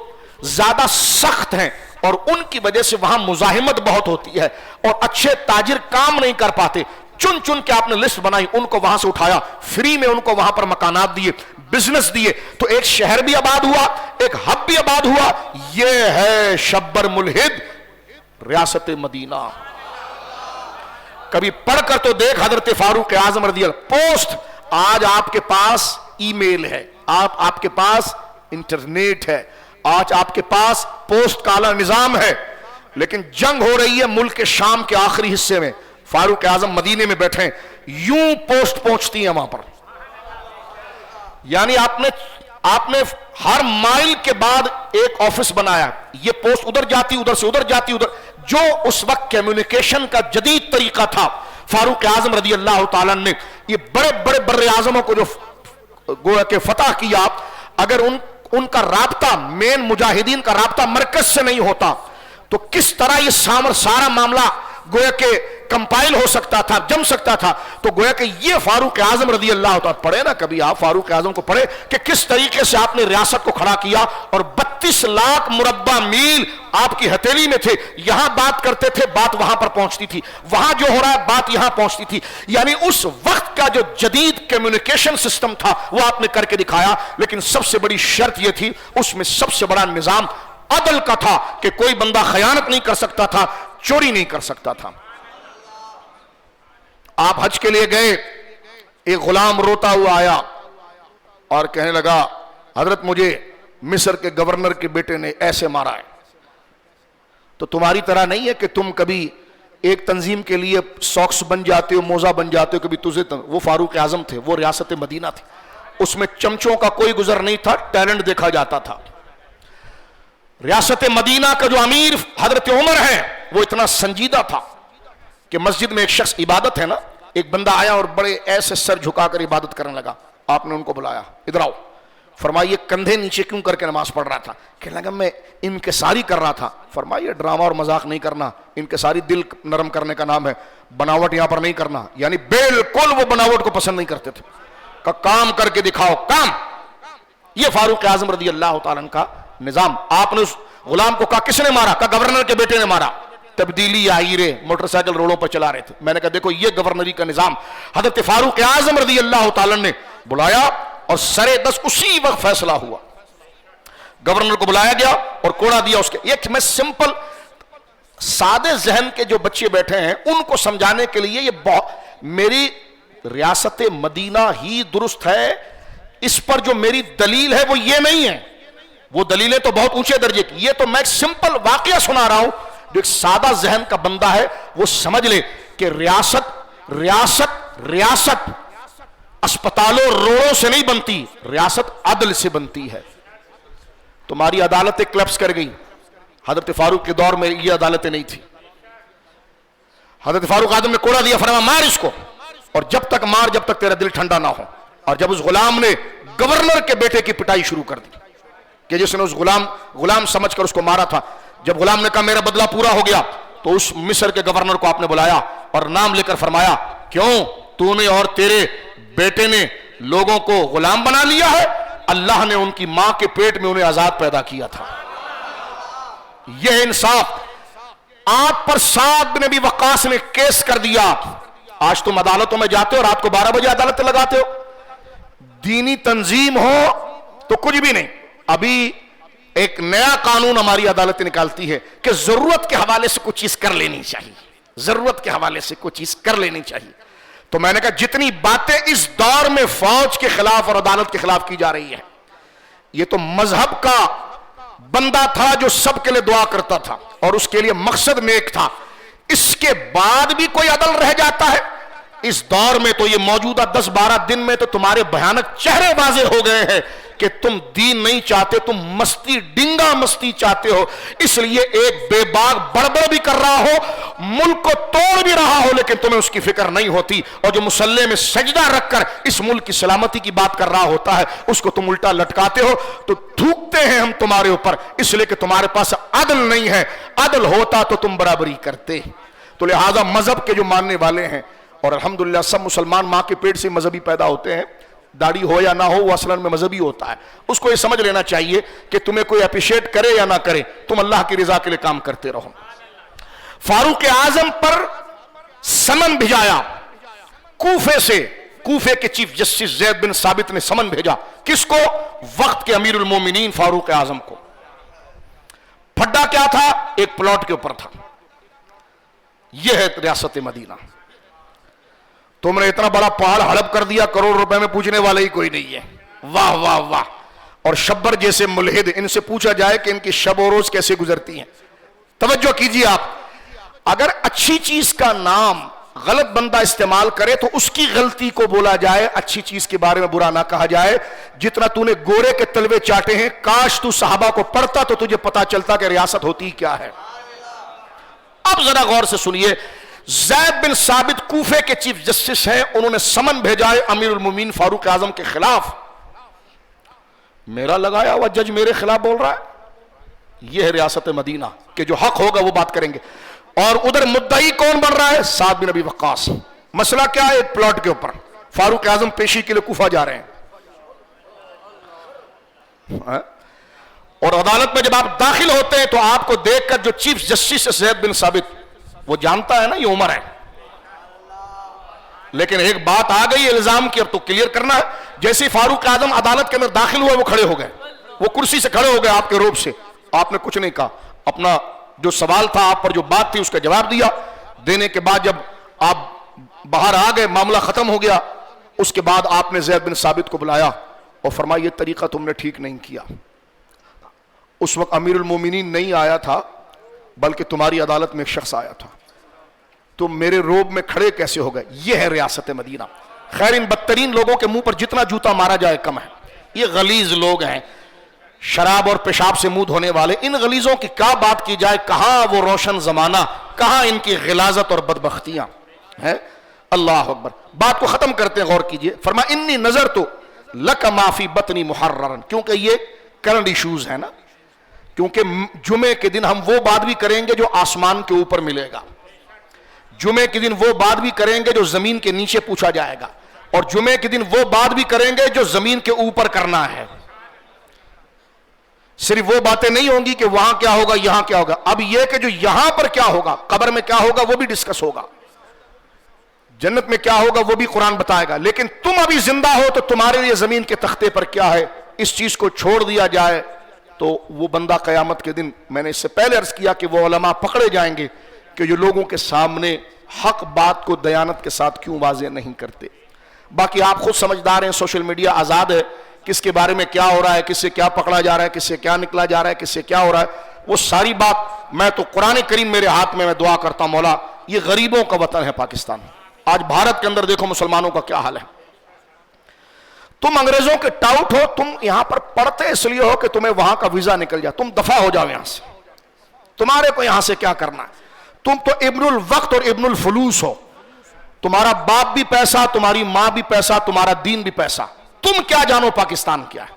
زیادہ سخت ہیں اور ان کی وجہ سے وہاں مزاحمت بہت ہوتی ہے اور اچھے تاجر کام نہیں کر پاتے، چن چن کے آپ نے لسٹ بنائی، ان کو وہاں سے اٹھایا، فری میں ان کو وہاں پر مکانات دیے، بزنس دیے، تو ایک شہر بھی آباد ہوا، ایک ہب بھی آباد ہوا۔ یہ ہے شبر ملحد ریاست مدینہ۔ کبھی پڑھ کر تو دیکھ حضرت فاروق اعظم رضی اللہ پوسٹ۔ آج آپ کے پاس ای میل ہے، آپ کے پاس انٹرنیٹ ہے، آج آپ کے پاس پوسٹ کا اعلیٰ نظام ہے، لیکن جنگ ہو رہی ہے ملک کے شام کے آخری حصے میں، فاروق اعظم مدینے میں بیٹھے ہیں، یوں پوسٹ پہنچتی ہیں وہاں پر، یعنی آپ نے ہر مائل کے بعد ایک آفس بنایا، یہ پوسٹ ادھر جاتی، ادھر سے ادھر جاتی، ادھر، جو اس وقت کمیونیکیشن کا جدید طریقہ تھا۔ فاروق اعظم رضی اللہ تعالیٰ نے یہ بڑے بڑے بر اعظموں کو جو گویا کہ فتح کیا، اگر ان کا رابطہ، مین مجاہدین کا رابطہ مرکز سے نہیں ہوتا تو کس طرح یہ سارا معاملہ گویا کہ کمپائل ہو سکتا تھا، جم سکتا تھا؟ تو گویا کہ یہ فاروق اعظم رضی اللہ تعالیٰ، پڑھے نا کبھی آپ فاروق اعظم کو پڑھے کہ کس طریقے سے آپ نے ریاست کو کھڑا کیا، اور 32 لاکھ مربع میل آپ کی ہتھیلی میں تھے، یہاں بات کرتے تھے، بات وہاں پر پہنچتی تھی، وہاں جو ہو رہا ہے بات یہاں پہنچتی تھی، یعنی اس وقت کا جو جدید کمیونیکیشن سسٹم تھا وہ آپ نے کر کے دکھایا۔ لیکن سب سے بڑی شرط یہ تھی، اس میں سب سے بڑا نظام عدل کا تھا کہ کوئی بندہ خیانت نہیں کر سکتا تھا، چوری نہیں کر سکتا تھا۔ آپ حج کے لیے گئے، ایک غلام روتا ہوا آیا اور کہنے لگا حضرت مجھے مصر کے گورنر کے بیٹے نے ایسے مارا ہے۔ تو تمہاری طرح نہیں ہے کہ تم کبھی ایک تنظیم کے لیے ساکس بن جاتے ہو، موزہ بن جاتے ہو، کبھی وہ فاروق اعظم تھے، وہ ریاست مدینہ تھی، اس میں چمچوں کا کوئی گزر نہیں تھا، ٹیلنٹ دیکھا جاتا تھا۔ ریاست مدینہ کا جو امیر حضرت عمر ہے وہ اتنا سنجیدہ تھا کہ مسجد میں ایک شخص، عبادت ہے نا، ایک بندہ آیا اور بڑے ایسے سر جھکا کر عبادت کرنے لگا، آپ نے ان کو بلایا، ادھر آؤ، فرمائیے کندھے نیچے کیوں کر کے نماز پڑھ رہا تھا؟ کہنے لگا میں انکساری کر رہا تھا۔ فرمائیے ڈرامہ اور مذاق نہیں کرنا، انکساری دل نرم کرنے کا نام ہے، بناوٹ یہاں پر نہیں کرنا، یعنی بالکل وہ بناوٹ کو پسند نہیں کرتے تھے، کہ کام کر کے دکھاؤ کام۔ یہ فاروق اعظم رضی اللہ تعالیٰ عنہ کا نظام۔ آپ نے اس غلام کو کہا کس نے مارا؟ کہا گورنر کے بیٹے نے مارا۔ تبدیلی آئی رے، موٹر سائیکل روڈوں پر چلا رہے تھے۔ میں نے کہا دیکھو یہ گورنری کا نظام۔ حضرت فاروق اعظم رضی اللہ تعالیٰ نے بلایا اور سرے دس اسی وقت فیصلہ ہوا، گورنر کو بلایا گیا اور کوڑا دیا اس کے۔ ایک میں سمپل سادے ذہن کے جو بچے بیٹھے ہیں ان کو سمجھانے کے لیے یہ میری ریاست مدینہ ہی درست ہے، اس پر جو میری دلیل ہے وہ یہ نہیں ہے، وہ دلیلیں تو بہت اونچے درجے کی، یہ تو میں ایک سمپل واقعہ سنا رہا ہوں جو ایک سادہ ذہن کا بندہ ہے وہ سمجھ لے کہ ریاست اسپتالوں روڑوں سے نہیں بنتی، ریاست عدل سے بنتی ہے۔ تمہاری عدالتیں کلپس کر گئی، حضرت فاروق کے دور میں یہ عدالتیں نہیں تھی۔ حضرت فاروق اعظم نے کوڑا دیا، فرمایا مار اس کو، اور جب تک مار جب تک تیرا دل ٹھنڈا نہ ہو۔ اور جب اس غلام نے گورنر کے بیٹے کی پٹائی شروع کر دی کہ جس نے اس غلام سمجھ کر اس کو مارا تھا، جب غلام نے کہا میرا بدلہ پورا ہو گیا تو اس مصر کے گورنر کو آپ نے بلایا اور نام لے کر فرمایا کیوں تو نے اور تیرے بیٹے نے لوگوں کو غلام بنا لیا ہے؟ اللہ نے ان کی ماں کے پیٹ میں انہیں آزاد پیدا کیا تھا۔ یہ انصاف آپ پر سعد بن ابی وقاص نے کیس کر دیا۔ آج تم عدالتوں میں جاتے ہو، رات کو 12 بجے عدالت لگاتے ہو، دینی تنظیم ہو تو کچھ بھی نہیں۔ ابھی ایک نیا قانون ہماری عدالت نکالتی ہے کہ ضرورت کے حوالے سے کچھ چیز کر لینی چاہیے، ضرورت کے حوالے سے کچھ چیز کر لینی چاہیے۔ تو میں نے کہا جتنی باتیں اس دور میں فوج کے خلاف اور عدالت کے خلاف کی جا رہی ہے، یہ تو مذہب کا بندہ تھا جو سب کے لیے دعا کرتا تھا اور اس کے لیے مقصد نیک تھا، اس کے بعد بھی کوئی عدل رہ جاتا ہے؟ اس دور میں تو یہ موجودہ 10-12 دن میں تو تمہارے بھیانک چہرے واضح ہو گئے ہیں کہ تم دین نہیں چاہتے، تم مستی ڈنگا مستی چاہتے ہو۔ اس لیے ایک بے باک بڑبڑ بھی کر رہا ہو ملک کو توڑ بھی رہا ہو لیکن تمہیں اس کی فکر نہیں ہوتی، اور جو مصلی میں سجدہ رکھ کر اس ملک کی سلامتی کی بات کر رہا ہوتا ہے اس کو تم الٹا لٹکاتے ہو، تو تھوکتے ہیں ہم تمہارے اوپر اس لیے کہ تمہارے پاس عدل نہیں ہے، عدل ہوتا تو تم برابری کرتے۔ تو لہذا مذہب کے جو ماننے والے ہیں، اور الحمدللہ سب مسلمان ماں کے پیٹ سے مذہبی پیدا ہوتے ہیں، داڑھی ہو یا نہ ہو وہ اصلاً میں مذہبی ہوتا ہے، اس کو یہ سمجھ لینا چاہیے کہ تمہیں کوئی اپریشیٹ کرے یا نہ کرے، تم اللہ کی رضا کے لیے کام کرتے رہو۔ فاروق اعظم پر سمن بھیجایا کوفے سے، کوفے کے چیف جسٹس زید بن ثابت نے سمن بھیجا، کس کو؟ وقت کے امیر المومنین فاروق اعظم کو۔ پھڈا کیا تھا؟ ایک پلاٹ کے اوپر تھا۔ یہ ہے ریاست مدینہ۔ تم نے اتنا بڑا پہاڑ ہڑپ کر دیا، کروڑ روپے میں پوچھنے والا ہی کوئی نہیں ہے۔ واہ واہ واہ۔ اور شبر جیسے ملحد، ان سے پوچھا جائے کہ ان کی شب و روز کیسے گزرتی ہیں۔ توجہ کیجئے آپ، اگر اچھی چیز کا نام غلط بندہ استعمال کرے تو اس کی غلطی کو بولا جائے، اچھی چیز کے بارے میں برا نہ کہا جائے۔ جتنا تو نے گورے کے تلوے چاٹے ہیں، کاش تو صحابہ کو پڑھتا تو تجھے پتا چلتا کہ ریاست ہوتی کیا ہے۔ اب ذرا غور سے سنیے، زید بن ثابت کوفے کے چیف جسٹس ہیں، انہوں نے سمن بھیجا ہے امیر المومنین فاروق اعظم کے خلاف۔ میرا لگایا ہوا جج میرے خلاف بول رہا ہے۔ یہ ہے ریاست مدینہ کہ جو حق ہوگا وہ بات کریں گے۔ اور ادھر مدعی کون بن رہا ہے؟ سعد بن ابی وقاص۔ مسئلہ کیا ہے؟ ایک پلاٹ کے اوپر فاروق اعظم پیشی کے لیے کوفہ جا رہے ہیں، اور عدالت میں جب آپ داخل ہوتے ہیں تو آپ کو دیکھ کر جو چیف جسٹس زید بن ثابت، وہ جانتا ہے نا یہ عمر ہے، لیکن ایک بات آ گئی الزام کی، اب تو کلیئر کرنا ہے۔ جیسے فاروق اعظم عدالت کے اندر داخل ہوئے وہ کھڑے ہو گئے، وہ کرسی سے کھڑے ہو گئے آپ کے روب سے۔ آپ نے کچھ نہیں کہا، اپنا جو سوال تھا آپ پر جو بات تھی اس کا جواب دیا۔ دینے کے بعد جب آپ باہر آ گئے، معاملہ ختم ہو گیا، اس کے بعد آپ نے زید بن ثابت کو بلایا اور فرمایا یہ طریقہ تم نے ٹھیک نہیں کیا۔ اس وقت امیر المومنین نہیں آیا تھا بلکہ تمہاری عدالت میں ایک شخص آیا تھا، تم میرے روب میں کھڑے کیسے ہو گئے؟ یہ ہے ریاست مدینہ۔ خیر ان بدترین لوگوں کے منہ پر جتنا جوتا مارا جائے کم ہے۔ یہ غلیظ لوگ ہیں، شراب اور پیشاب سے منہ دھونے والے۔ ان غلیظوں کی کیا بات کی جائے، کہاں وہ روشن زمانہ، کہاں ان کی غلاظت اور بدبختیاں ہیں۔ اللہ اکبر۔ بات کو ختم کرتے ہیں، غور کیجئے۔ فرمایا انی نظر تو لک ما فی بطنی محررن، کیونکہ یہ کرنٹ ایشوز ہے نا، کیونکہ جمعے کے دن ہم وہ بات بھی کریں گے جو آسمان کے اوپر ملے گا، جمعے کے دن وہ بات بھی کریں گے جو زمین کے نیچے پوچھا جائے گا، اور جمعے کے دن وہ بات بھی کریں گے جو زمین کے اوپر کرنا ہے۔ صرف وہ باتیں نہیں ہوں گی کہ وہاں کیا ہوگا یہاں کیا ہوگا، اب یہ کہ جو یہاں پر کیا ہوگا، قبر میں کیا ہوگا وہ بھی ڈسکس ہوگا، جنت میں کیا ہوگا وہ بھی قرآن بتائے گا۔ لیکن تم ابھی زندہ ہو تو تمہارے لیے زمین کے تختے پر کیا ہے، اس چیز کو چھوڑ دیا جائے تو وہ بندہ قیامت کے دن، میں نے اس سے پہلے عرض کیا کہ وہ علماء پکڑے جائیں گے کہ جو لوگوں کے سامنے حق بات کو دیانت کے ساتھ کیوں واضح نہیں کرتے۔ باقی آپ خود سمجھدار ہیں، سوشل میڈیا آزاد ہے، کس کے بارے میں کیا ہو رہا ہے، کس سے کیا پکڑا جا رہا ہے، کس سے کیا نکلا جا رہا ہے، کس سے کیا ہو رہا ہے، وہ ساری بات میں تو قرآن کریم میرے ہاتھ میں دعا کرتا ہوں مولا یہ غریبوں کا وطن ہے پاکستان۔ آج بھارت کے اندر دیکھو مسلمانوں کا کیا حال ہے۔ تم انگریزوں کے ٹاؤٹ ہو، تم یہاں پر پڑھتے اس لیے ہو کہ تمہیں وہاں کا ویزا نکل جائے، تم دفع ہو جاؤ یہاں سے، تمہارے کو یہاں سے کیا کرنا ہے۔ تم تو ابن الوقت اور ابن الفلوس ہو، تمہارا باپ بھی پیسہ، تمہاری ماں بھی پیسہ، تمہارا دین بھی پیسہ، تم کیا جانو پاکستان کیا ہے۔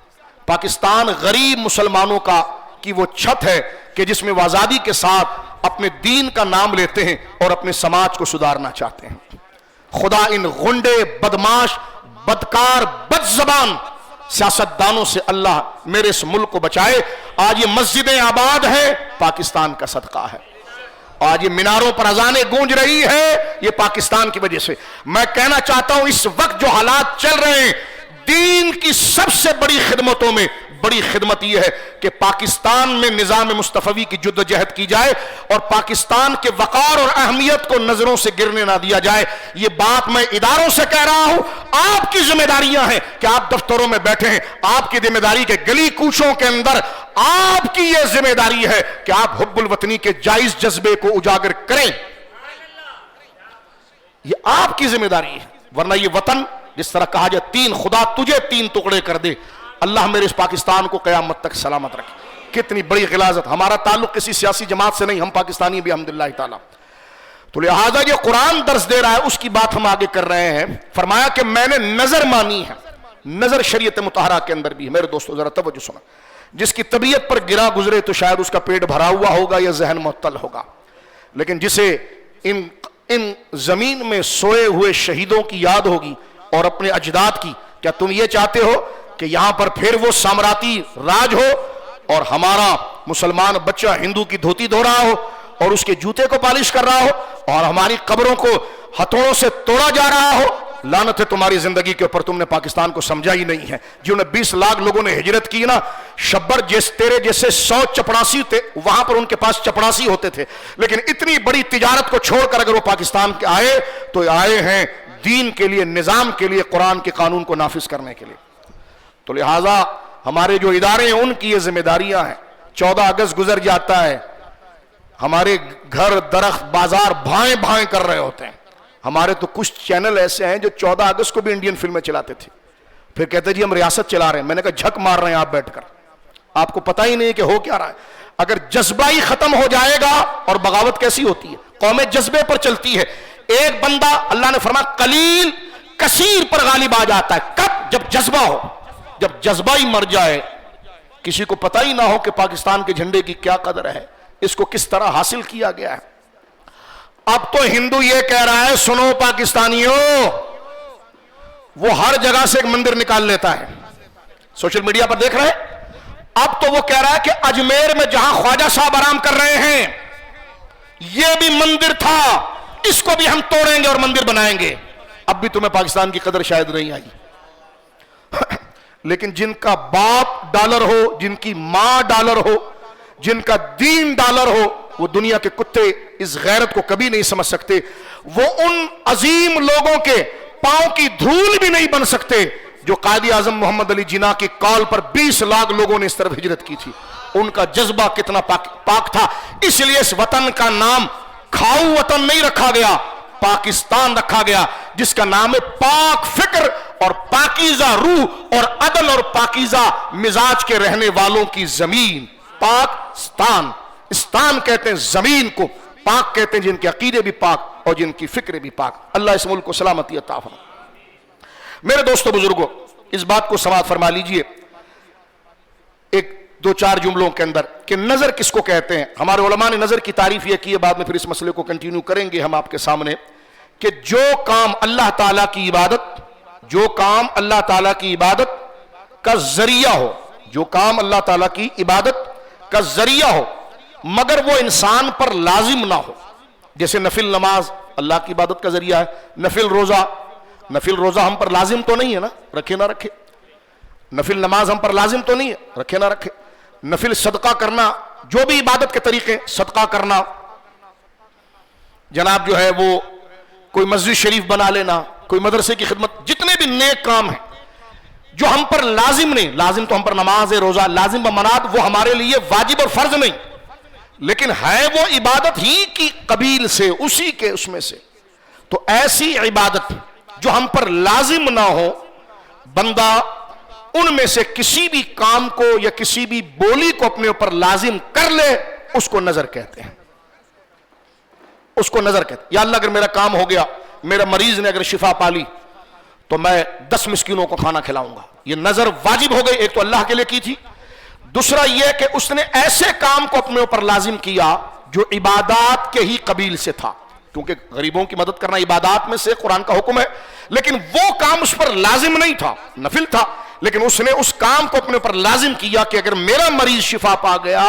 پاکستان غریب مسلمانوں کا کی وہ چھت ہے کہ جس میں وہ آزادی کے ساتھ اپنے دین کا نام لیتے ہیں اور اپنے سماج کو سدھارنا چاہتے ہیں۔ خدا ان غنڈے، بدماش، بدکار، بد زبان سیاستدانوں سے اللہ میرے اس ملک کو بچائے۔ آج یہ مسجدیں آباد ہیں، پاکستان کا صدقہ ہے۔ آج یہ میناروں پر اذانیں گونج رہی ہے، یہ پاکستان کی وجہ سے۔ میں کہنا چاہتا ہوں اس وقت جو حالات چل رہے ہیں، دین کی سب سے بڑی خدمتوں میں بڑی خدمت یہ ہے کہ پاکستان میں نظام مصطفی کی جدوجہد کی جائے اور پاکستان کے وقار اور اہمیت کو نظروں سے گرنے نہ دیا جائے۔ یہ بات میں اداروں سے کہہ رہا ہوں، آپ کی ذمہ داریاں ہیں کہ آپ دفتروں میں بیٹھے ہیں، آپ کی ذمہ داری کے گلی کوچوں کے اندر آپ کی یہ ذمہ داری ہے کہ آپ حب الوطنی کے جائز جذبے کو اجاگر کریں، یہ آپ کی ذمہ داری ہے۔ ورنہ یہ وطن جس طرح کہا جائے تین خدا تجھے تین ٹکڑے کر دے، اللہ میرے اس پاکستان کو قیامت تک سلامت رکھے۔ کتنی بڑی غلاظت۔ ہمارا تعلق کسی سیاسی جماعت سے نہیں، ہم پاکستانی بھی الحمدللہ تعالی۔ تو لہذا یہ قرآن درس دے رہا ہے، اس کی بات ہم آگے کر رہے ہیں. فرمایا کہ میں نے نظر مانی ہے. نظر شریعت مطہرہ کے اندر بھی ہے. میرے دوستو ذرا توجہ سنا. جس کی طبیعت پر گرا گزرے تو شاید اس کا پیٹ بھرا ہوا ہوگا یا ذہن معطل ہوگا، لیکن جسے ان زمین میں سوئے ہوئے شہیدوں کی یاد ہوگی اور اپنے اجداد کی. کیا تم یہ چاہتے ہو کہ یہاں پر پھر وہ سامراتی راج ہو اور ہمارا مسلمان بچہ ہندو کی دھوتی دھو رہا ہو اور اس کے جوتے کو پالش کر رہا ہو اور ہماری قبروں کو ہتھوڑوں سے توڑا جا رہا ہو؟ لعنت ہے تمہاری زندگی کے اوپر، تم نے پاکستان کو سمجھا ہی نہیں ہے. جنہوں نے 20 لاکھ لوگوں نے ہجرت کی نا، شبر تیرے جیسے 100 چپڑاسی تھے، وہاں پر ان کے پاس چپڑاسی ہوتے تھے، لیکن اتنی بڑی تجارت کو چھوڑ کر اگر وہ پاکستان کے آئے تو آئے ہیں دین کے لیے، نظام کے لیے، قرآن کے قانون کو نافذ کرنے کے لیے. تو لہٰذا ہمارے جو ادارے ہیں ان کی یہ ذمہ داریاں ہیں. 14 اگست گزر جاتا ہے، ہمارے گھر درخت بازار بھائیں بھائیں کر رہے ہوتے ہیں. ہمارے تو کچھ چینل ایسے ہیں جو 14 اگست کو بھی انڈین فلمیں چلاتے تھے، پھر کہتے جی ہم ریاست چلا رہے ہیں. میں نے کہا جھک مار رہے ہیں آپ بیٹھ کر، آپ کو پتہ ہی نہیں کہ ہو کیا رہا ہے. اگر جذبہ ہی ختم ہو جائے گا، اور بغاوت کیسی ہوتی ہے، قومیں جذبے پر چلتی ہے. ایک بندہ اللہ نے فرمایا قلیل کثیر پر غالب آ جاتا ہے. کب؟ جب جذبہ ہو. جب جذبہ ہی مر جائے، کسی کو پتہ ہی نہ ہو کہ پاکستان کے جھنڈے کی کیا قدر ہے، اس کو کس طرح حاصل کیا گیا ہے. اب تو ہندو یہ کہہ رہا ہے سنو پاکستانیوں، وہ ہر جگہ سے ایک مندر نکال لیتا ہے، سوشل میڈیا پر دیکھ رہے ہیں. اب تو وہ کہہ رہا ہے کہ اجمیر میں جہاں خواجہ صاحب آرام کر رہے ہیں یہ بھی مندر تھا، اس کو بھی ہم توڑیں گے اور مندر بنائیں گے. اب بھی تمہیں پاکستان کی قدر شاید نہیں آئی. لیکن جن کا باپ ڈالر ہو، جن کی ماں ڈالر ہو، جن کا دین ڈالر ہو، وہ دنیا کے کتے اس غیرت کو کبھی نہیں سمجھ سکتے. وہ ان عظیم لوگوں کے پاؤں کی دھول بھی نہیں بن سکتے جو قائد اعظم محمد علی جناح کی کال پر 20 لاکھ لوگوں نے اس طرف ہجرت کی تھی. ان کا جذبہ کتنا پاک تھا. اس لیے اس وطن کا نام کھاؤ وطن نہیں رکھا گیا، پاکستان رکھا گیا، جس کا نام ہے پاک فکر اور پاکیزہ روح اور عدل اور پاکیزہ مزاج کے رہنے والوں کی زمین. پاکستان، استان کہتے ہیں زمین کو، پاک کہتے ہیں جن کے عقیدے بھی پاک اور جن کی فکر بھی پاک. اللہ اس ملک کو سلامتی عطا فرمائے. میرے دوستو بزرگوں، اس بات کو سماعت فرما لیجئے ایک 2-4 جملوں کے اندر کہ نظر کس کو کہتے ہیں. ہمارے علماء نے نظر کی تعریف یہ کی ہے، بعد میں پھر اس مسئلے کو کنٹینیو کریں گے ہم آپ کے سامنے، کہ جو کام اللہ تعالیٰ کی عبادت، جو کام اللہ تعالیٰ کی عبادت کا ذریعہ ہو، جو کام اللہ تعالیٰ کی عبادت کا ذریعہ ہو مگر وہ انسان پر لازم نہ ہو. جیسے نفل نماز اللہ کی عبادت کا ذریعہ ہے، نفل روزہ ہم پر لازم تو نہیں ہے نا، رکھے نہ رکھے. نفل نماز ہم پر لازم تو نہیں ہے، رکھے نہ رکھے. نفل صدقہ کرنا، جو بھی عبادت کے طریقے، صدقہ کرنا، جناب جو ہے وہ کوئی مسجد شریف بنا لینا، کوئی مدرسے کی خدمت، جتنے بھی نیک کام ہیں جو ہم پر لازم نہیں، لازم تو ہم پر نماز روزہ لازم و مناد، وہ ہمارے لیے واجب اور فرض نہیں، لیکن ہے وہ عبادت ہی کی قبیل سے، اسی کے اس میں سے. تو ایسی عبادت جو ہم پر لازم نہ ہو، بندہ ان میں سے کسی بھی کام کو یا کسی بھی بولی کو اپنے اوپر لازم کر لے، اس کو نظر کہتے ہیں. اس کو نظر کہتے ہیں. یا اللہ اگر میرا کام ہو گیا، میرا مریض نے اگر شفا پالی تو میں 10 مسکینوں کو کھانا کھلاؤں گا، یہ نظر واجب ہو گئی. ایک تو اللہ کے لیے کی تھی، دوسرا یہ کہ اس نے ایسے کام کو اپنے اوپر لازم کیا جو عبادات کے ہی قبیل سے تھا، کیونکہ غریبوں کی مدد کرنا عبادات میں سے قرآن کا حکم ہے، لیکن وہ کام اس پر لازم نہیں تھا، نفل تھا، لیکن اس نے اس کام کو اپنے اوپر لازم کیا کہ اگر میرا مریض شفا پا گیا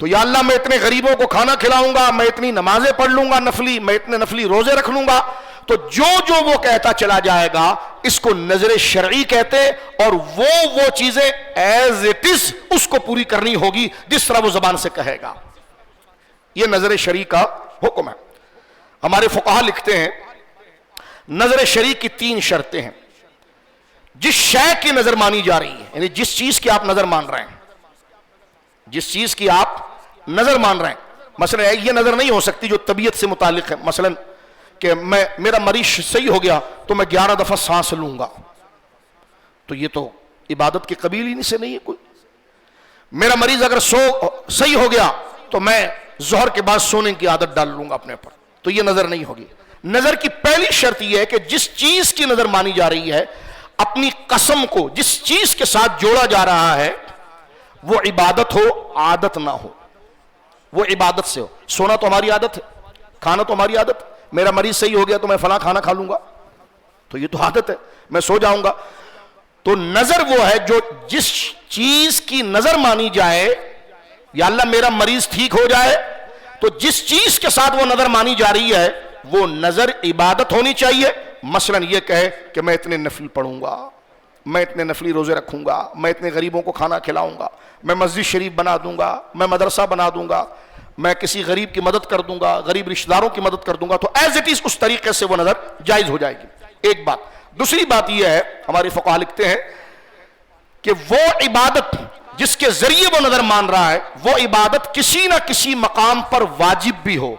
تو یا اللہ میں اتنے غریبوں کو کھانا کھلاؤں گا، میں اتنی نمازیں پڑھ لوں گا نفلی، میں اتنے نفلی روزے رکھ لوں گا. تو جو وہ کہتا چلا جائے گا اس کو نظر شرعی کہتے، اور وہ چیزیں ایز اٹ از اس کو پوری کرنی ہوگی جس طرح وہ زبان سے کہے گا. یہ نظر شرعی کا حکم ہے. ہمارے فقہا لکھتے ہیں نظر شرعی کی 3 شرطیں ہیں. جس شے کی نظر مانی جا رہی ہے، یعنی جس چیز کی آپ نظر مان رہے ہیں، جس چیز کی آپ نظر مان رہے ہیں، مثلا یہ نظر نہیں ہو سکتی جو طبیعت سے متعلق ہے، مثلا کہ میرا مریض صحیح ہو گیا تو میں 11 دفعہ سانس لوں گا، تو یہ تو عبادت کے قبیل ہی سے نہیں ہے کوئی. میرا مریض اگر صحیح ہو گیا تو میں ظہر کے بعد سونے کی عادت ڈال لوں گا اپنے پر، تو یہ نظر نہیں ہوگی۔ نظر کی پہلی شرط یہ ہے کہ جس چیز کی نظر مانی جا رہی ہے، اپنی قسم کو جس چیز کے ساتھ جوڑا جا رہا ہے وہ عبادت ہو، عادت نہ ہو، وہ عبادت سے ہو۔ سونا تو ہماری عادت ہے، کھانا تو ہماری عادت ہے، میرا مریض صحیح ہو گیا تو میں فلاں کھانا کھا لوں گا، تو یہ تو عادت ہے، میں سو جاؤں گا۔ تو نظر وہ ہے جو جس چیز کی نظر مانی جائے، یا اللہ میرا مریض ٹھیک ہو جائے، تو جس چیز کے ساتھ وہ نظر مانی جا رہی ہے وہ نظر عبادت ہونی چاہیے۔ مثلا یہ کہے کہ میں اتنے نفل پڑھوں گا، میں اتنے نفلی روزے رکھوں گا، میں اتنے غریبوں کو کھانا کھلاؤں گا، میں مسجد شریف بنا دوں گا، میں مدرسہ بنا دوں گا، میں کسی غریب کی مدد کر دوں گا، غریب رشتہ داروں کی مدد کر دوں گا، تو ایز اٹ از اس طریقے سے وہ نظر جائز ہو جائے گی۔ ایک بات۔ دوسری بات یہ ہے، ہمارے فقہا لکھتے ہیں کہ وہ عبادت جس کے ذریعے وہ نظر مان رہا ہے، وہ عبادت کسی نہ کسی مقام پر واجب بھی ہو۔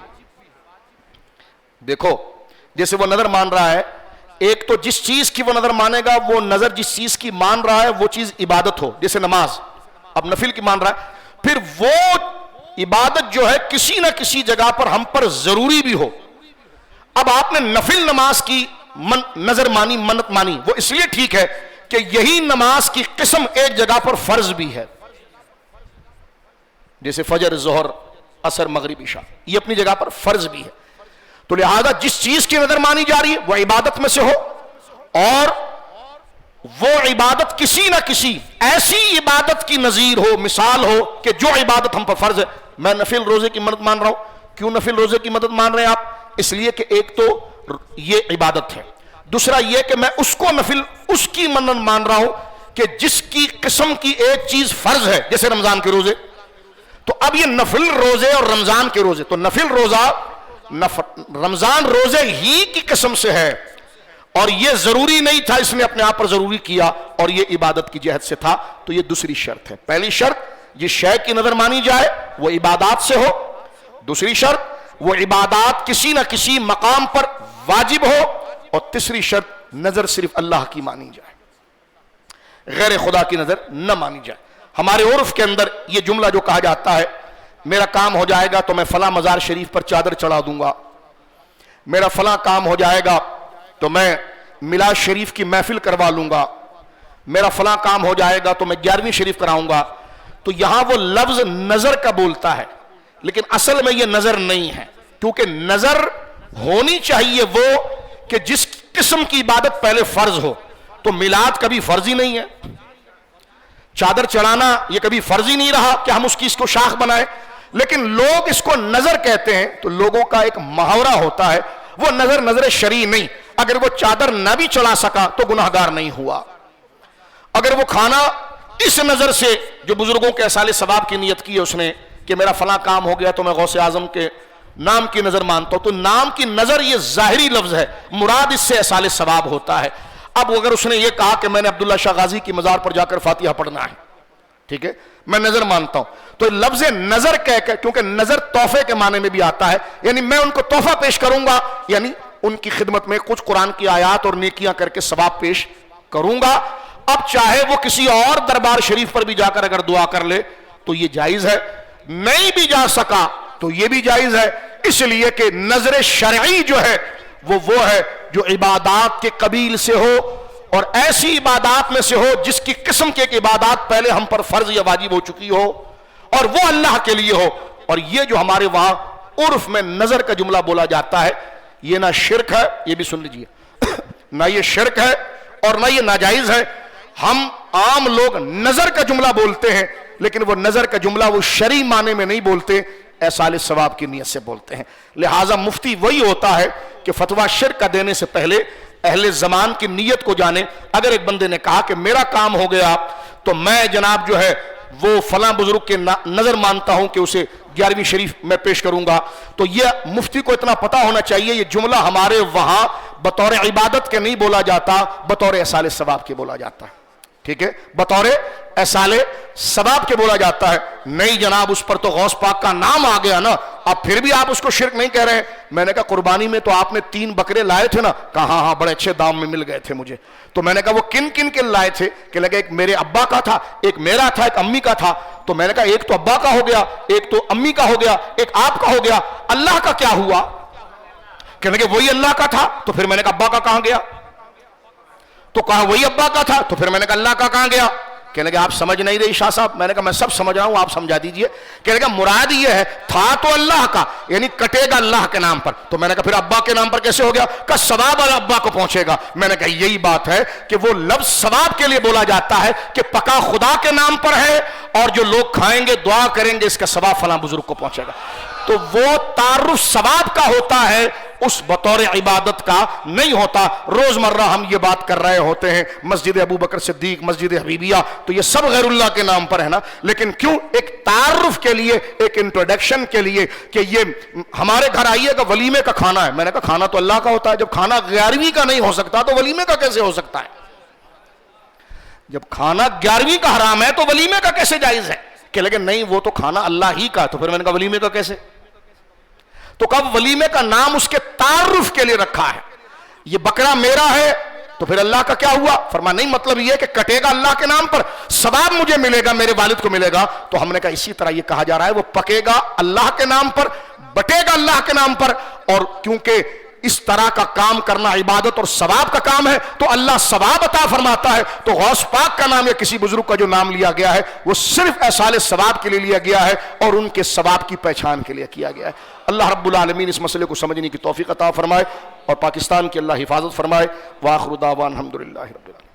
دیکھو جیسے وہ نظر مان رہا ہے، ایک تو جس چیز کی وہ نظر مانے گا، وہ نظر جس چیز کی مان رہا ہے وہ چیز عبادت ہو، جیسے نماز اب نفل کی مان رہا ہے، پھر وہ عبادت جو ہے کسی نہ کسی جگہ پر ہم پر ضروری بھی ہو۔ اب آپ نے نفل نماز کی نظر مانی، منت مانی، وہ اس لیے ٹھیک ہے کہ یہی نماز کی قسم ایک جگہ پر فرض بھی ہے، جیسے فجر، ظہر، عصر، مغرب، عشاء، یہ اپنی جگہ پر فرض بھی ہے۔ تو لہذا جس چیز کی نظر مانی جا رہی ہے وہ عبادت میں سے ہو، اور وہ عبادت کسی نہ کسی ایسی عبادت کی نظیر ہو، مثال ہو کہ جو عبادت ہم پر فرض ہے۔ میں نفل روزے کی مدد مان رہا ہوں، کیوں نفل روزے کی مدد مان رہے ہیں آپ؟ اس لیے کہ ایک تو یہ عبادت ہے، دوسرا یہ کہ میں اس کو نفل اس کی مدد مان رہا ہوں کہ جس کی قسم کی ایک چیز فرض ہے، جیسے رمضان کے روزے۔ تو اب یہ نفل روزے اور رمضان کے روزے، تو نفل روزہ رمضان روزے ہی کی قسم سے ہے، اور یہ ضروری نہیں تھا، اس نے اپنے آپ پر ضروری کیا، اور یہ عبادت کی جہت سے تھا۔ تو یہ دوسری شرط ہے۔ پہلی شرط جس شے کی نظر مانی جائے وہ عبادات سے ہو، دوسری شرط وہ عبادات کسی نہ کسی مقام پر واجب ہو، اور تیسری شرط نظر صرف اللہ کی مانی جائے، غیر خدا کی نظر نہ مانی جائے۔ ہمارے عرف کے اندر یہ جملہ جو کہا جاتا ہے، میرا کام ہو جائے گا تو میں فلاں مزار شریف پر چادر چڑھا دوں گا، میرا فلاں کام ہو جائے گا تو میں میلاد شریف کی محفل کروا لوں گا، میرا فلاں کام ہو جائے گا تو میں 11ویں شریف کراؤں گا، تو یہاں وہ لفظ نظر کا بولتا ہے، لیکن اصل میں یہ نظر نہیں ہے، کیونکہ نظر ہونی چاہیے وہ کہ جس قسم کی عبادت پہلے فرض ہو۔ تو میلاد کبھی فرض ہی نہیں ہے، چادر چڑھانا یہ کبھی فرض ہی نہیں رہا کہ ہم اس کو شاخ بنائیں، لیکن لوگ اس کو نظر کہتے ہیں۔ تو لوگوں کا ایک محاورہ ہوتا ہے، وہ نظر شرعی نہیں۔ اگر وہ چادر نہ بھی چڑھا سکا تو گناہگار نہیں ہوا، اگر وہ کھانا اس نظر سے جو بزرگوں کے اصال ثواب کی نیت کی ہے اس نے کہ میرا فلاں کام ہو گیا تو میں غوث اعظم کے نام کی نظر مانتا ہوں، تو نام کی نظر یہ ظاہری لفظ ہے، مراد اس سے اصال ثواب ہوتا ہے۔ اب اگر اس نے یہ کہا کہ میں نے عبداللہ شاہ غازی کی مزار پر جا کر فاتحہ پڑھنا ہے، ٹھیک ہے، میں نظر مانتا ہوں، تو لفظ نظر کہہ کے، کیونکہ نظر تحفے کے معنی میں بھی آتا ہے، یعنی میں ان کو تحفہ پیش کروں گا، یعنی ان کی خدمت میں کچھ قرآن کی آیات اور نیکیاں کر کے ثواب پیش کروں گا۔ اب چاہے وہ کسی اور دربار شریف پر بھی جا کر اگر دعا کر لے تو یہ جائز ہے، نہیں بھی جا سکا تو یہ بھی جائز ہے، اس لیے کہ نظر شرعی جو ہے وہ ہے جو عبادات کے قبیل سے ہو، اور ایسی عبادات میں سے ہو جس کی قسم کی ایک عبادات پہلے ہم پر فرض یا واجب ہو چکی ہو، اور وہ اللہ کے لیے ہو۔ اور یہ جو ہمارے وہاں عرف میں نظر کا جملہ بولا جاتا ہے، یہ نہ شرک ہے، یہ بھی سن لیجئے، نہ یہ شرک ہے اور نہ یہ ناجائز ہے۔ ہم عام لوگ نظر کا جملہ بولتے ہیں، لیکن وہ نظر کا جملہ وہ شرعی معنی میں نہیں بولتے، احصال ثواب کی نیت سے بولتے ہیں۔ لہٰذا مفتی وہی ہوتا ہے کہ فتویٰ شرک کا دینے سے پہلے اہل زمان کی نیت کو جانے۔ اگر ایک بندے نے کہا کہ میرا کام ہو گیا تو میں جناب جو ہے وہ فلاں بزرگ کے نظر مانتا ہوں کہ اسے 11ویں شریف میں پیش کروں گا، تو یہ مفتی کو اتنا پتا ہونا چاہیے یہ جملہ ہمارے وہاں بطور عبادت کے نہیں بولا جاتا، بطور احصال ثواب کے بولا جاتا ہے، ٹھیک ہے، بطور احصال ثواب کے بولا جاتا ہے۔ نہیں جناب، اس پر تو غوث پاک کا نام آ گیا نا، اب پھر بھی آپ اس کو شرک نہیں کہہ رہے ہیں، میں نے کہا قربانی میں تو آپ نے 3 بکرے لائے تھے نا؟ کہا ہاں ہاں بڑے اچھے دام میں مل گئے تھے مجھے. تو میں نے کہا وہ کن کن کے لائے تھے؟ کہ لگے ایک میرے ابا کا تھا، ایک میرا تھا، ایک امی کا تھا. تو میں نے کہا ایک تو ابا کا ہو گیا، ایک تو امی کا ہو گیا، ایک آپ کا ہو گیا، اللہ کا کیا ہوا؟ کہنے لگے وہی اللہ کا تھا. تو پھر میں نے کہا ابا کا کہاں گیا؟ تو کہا وہی ابا کا تھا. تو پھر میں نے کہا اللہ کا کہاں گیا؟ کہنے لگے آپ سمجھ نہیں رہے شاہ صاحب. میں نے کہا میں سب سمجھ رہا ہوں، آپ سمجھا دیجئے. کہنے لگا مراد یہ ہے تھا تو اللہ کا، یعنی کٹے گا اللہ کے نام پر. تو میں نے کہا پھر ابا کے نام پر کیسے ہو گیا؟ کہ ثواب ابا کو پہنچے گا. میں نے کہا یہی بات ہے کہ وہ لفظ ثواب کے لیے بولا جاتا ہے کہ پکا خدا کے نام پر ہے، اور جو لوگ کھائیں گے دعا کریں گے اس کا ثواب فلاں بزرگ کو پہنچے گا. تو وہ تعارف ثواب کا ہوتا ہے، اس بطور عبادت کا نہیں ہوتا. روزمرہ ہم یہ بات کر رہے ہوتے ہیں مسجد ابو بکر صدیق، مسجد حبیبیہ، تو یہ سب غیر اللہ کے نام پر ہے نا. لیکن کیوں؟ ایک تعارف کے لیے، ایک انٹروڈکشن کے لیے کہ یہ ہمارے گھر آئیے گا، ولیمے کا کھانا ہے. میں نے کہا کھانا تو اللہ کا ہوتا ہے. جب کھانا 11ویں کا نہیں ہو سکتا تو ولیمے کا کیسے ہو سکتا ہے؟ جب کھانا 11ویں کا حرام ہے تو ولیمے کا کیسے جائز ہے؟ کہ لیکن نہیں وہ تو کھانا اللہ ہی کا. تو پھر میں نے کہا ولیمے کا کیسے؟ تو کب ولیمے کا نام اس کے تعارف کے لیے رکھا ہے. یہ بکرا میرا ہے تو پھر اللہ کا کیا ہوا؟ فرمایا نہیں، مطلب یہ کہ کٹے گا اللہ کے نام پر، ثواب مجھے ملے گا، میرے والد کو ملے گا. تو ہم نے کہا اسی طرح یہ کہا جا رہا ہے وہ پکے گا اللہ کے نام پر، بٹے گا اللہ کے نام پر. اور کیونکہ اس طرح کا کام کرنا عبادت اور ثواب کا کام ہے تو اللہ ثواب عطا فرماتا ہے. تو غوث پاک کا نام یا کسی بزرگ کا جو نام لیا گیا ہے وہ صرف ایصال ثواب کے لیے لیا گیا ہے اور ان کے ثواب کی پہچان کے لیے کیا گیا ہے. اللہ رب العالمین اس مسئلے کو سمجھنے کی توفیق عطا فرمائے اور پاکستان کی اللہ حفاظت فرمائے. وآخر دعوانا الحمدللہ رب العالمین.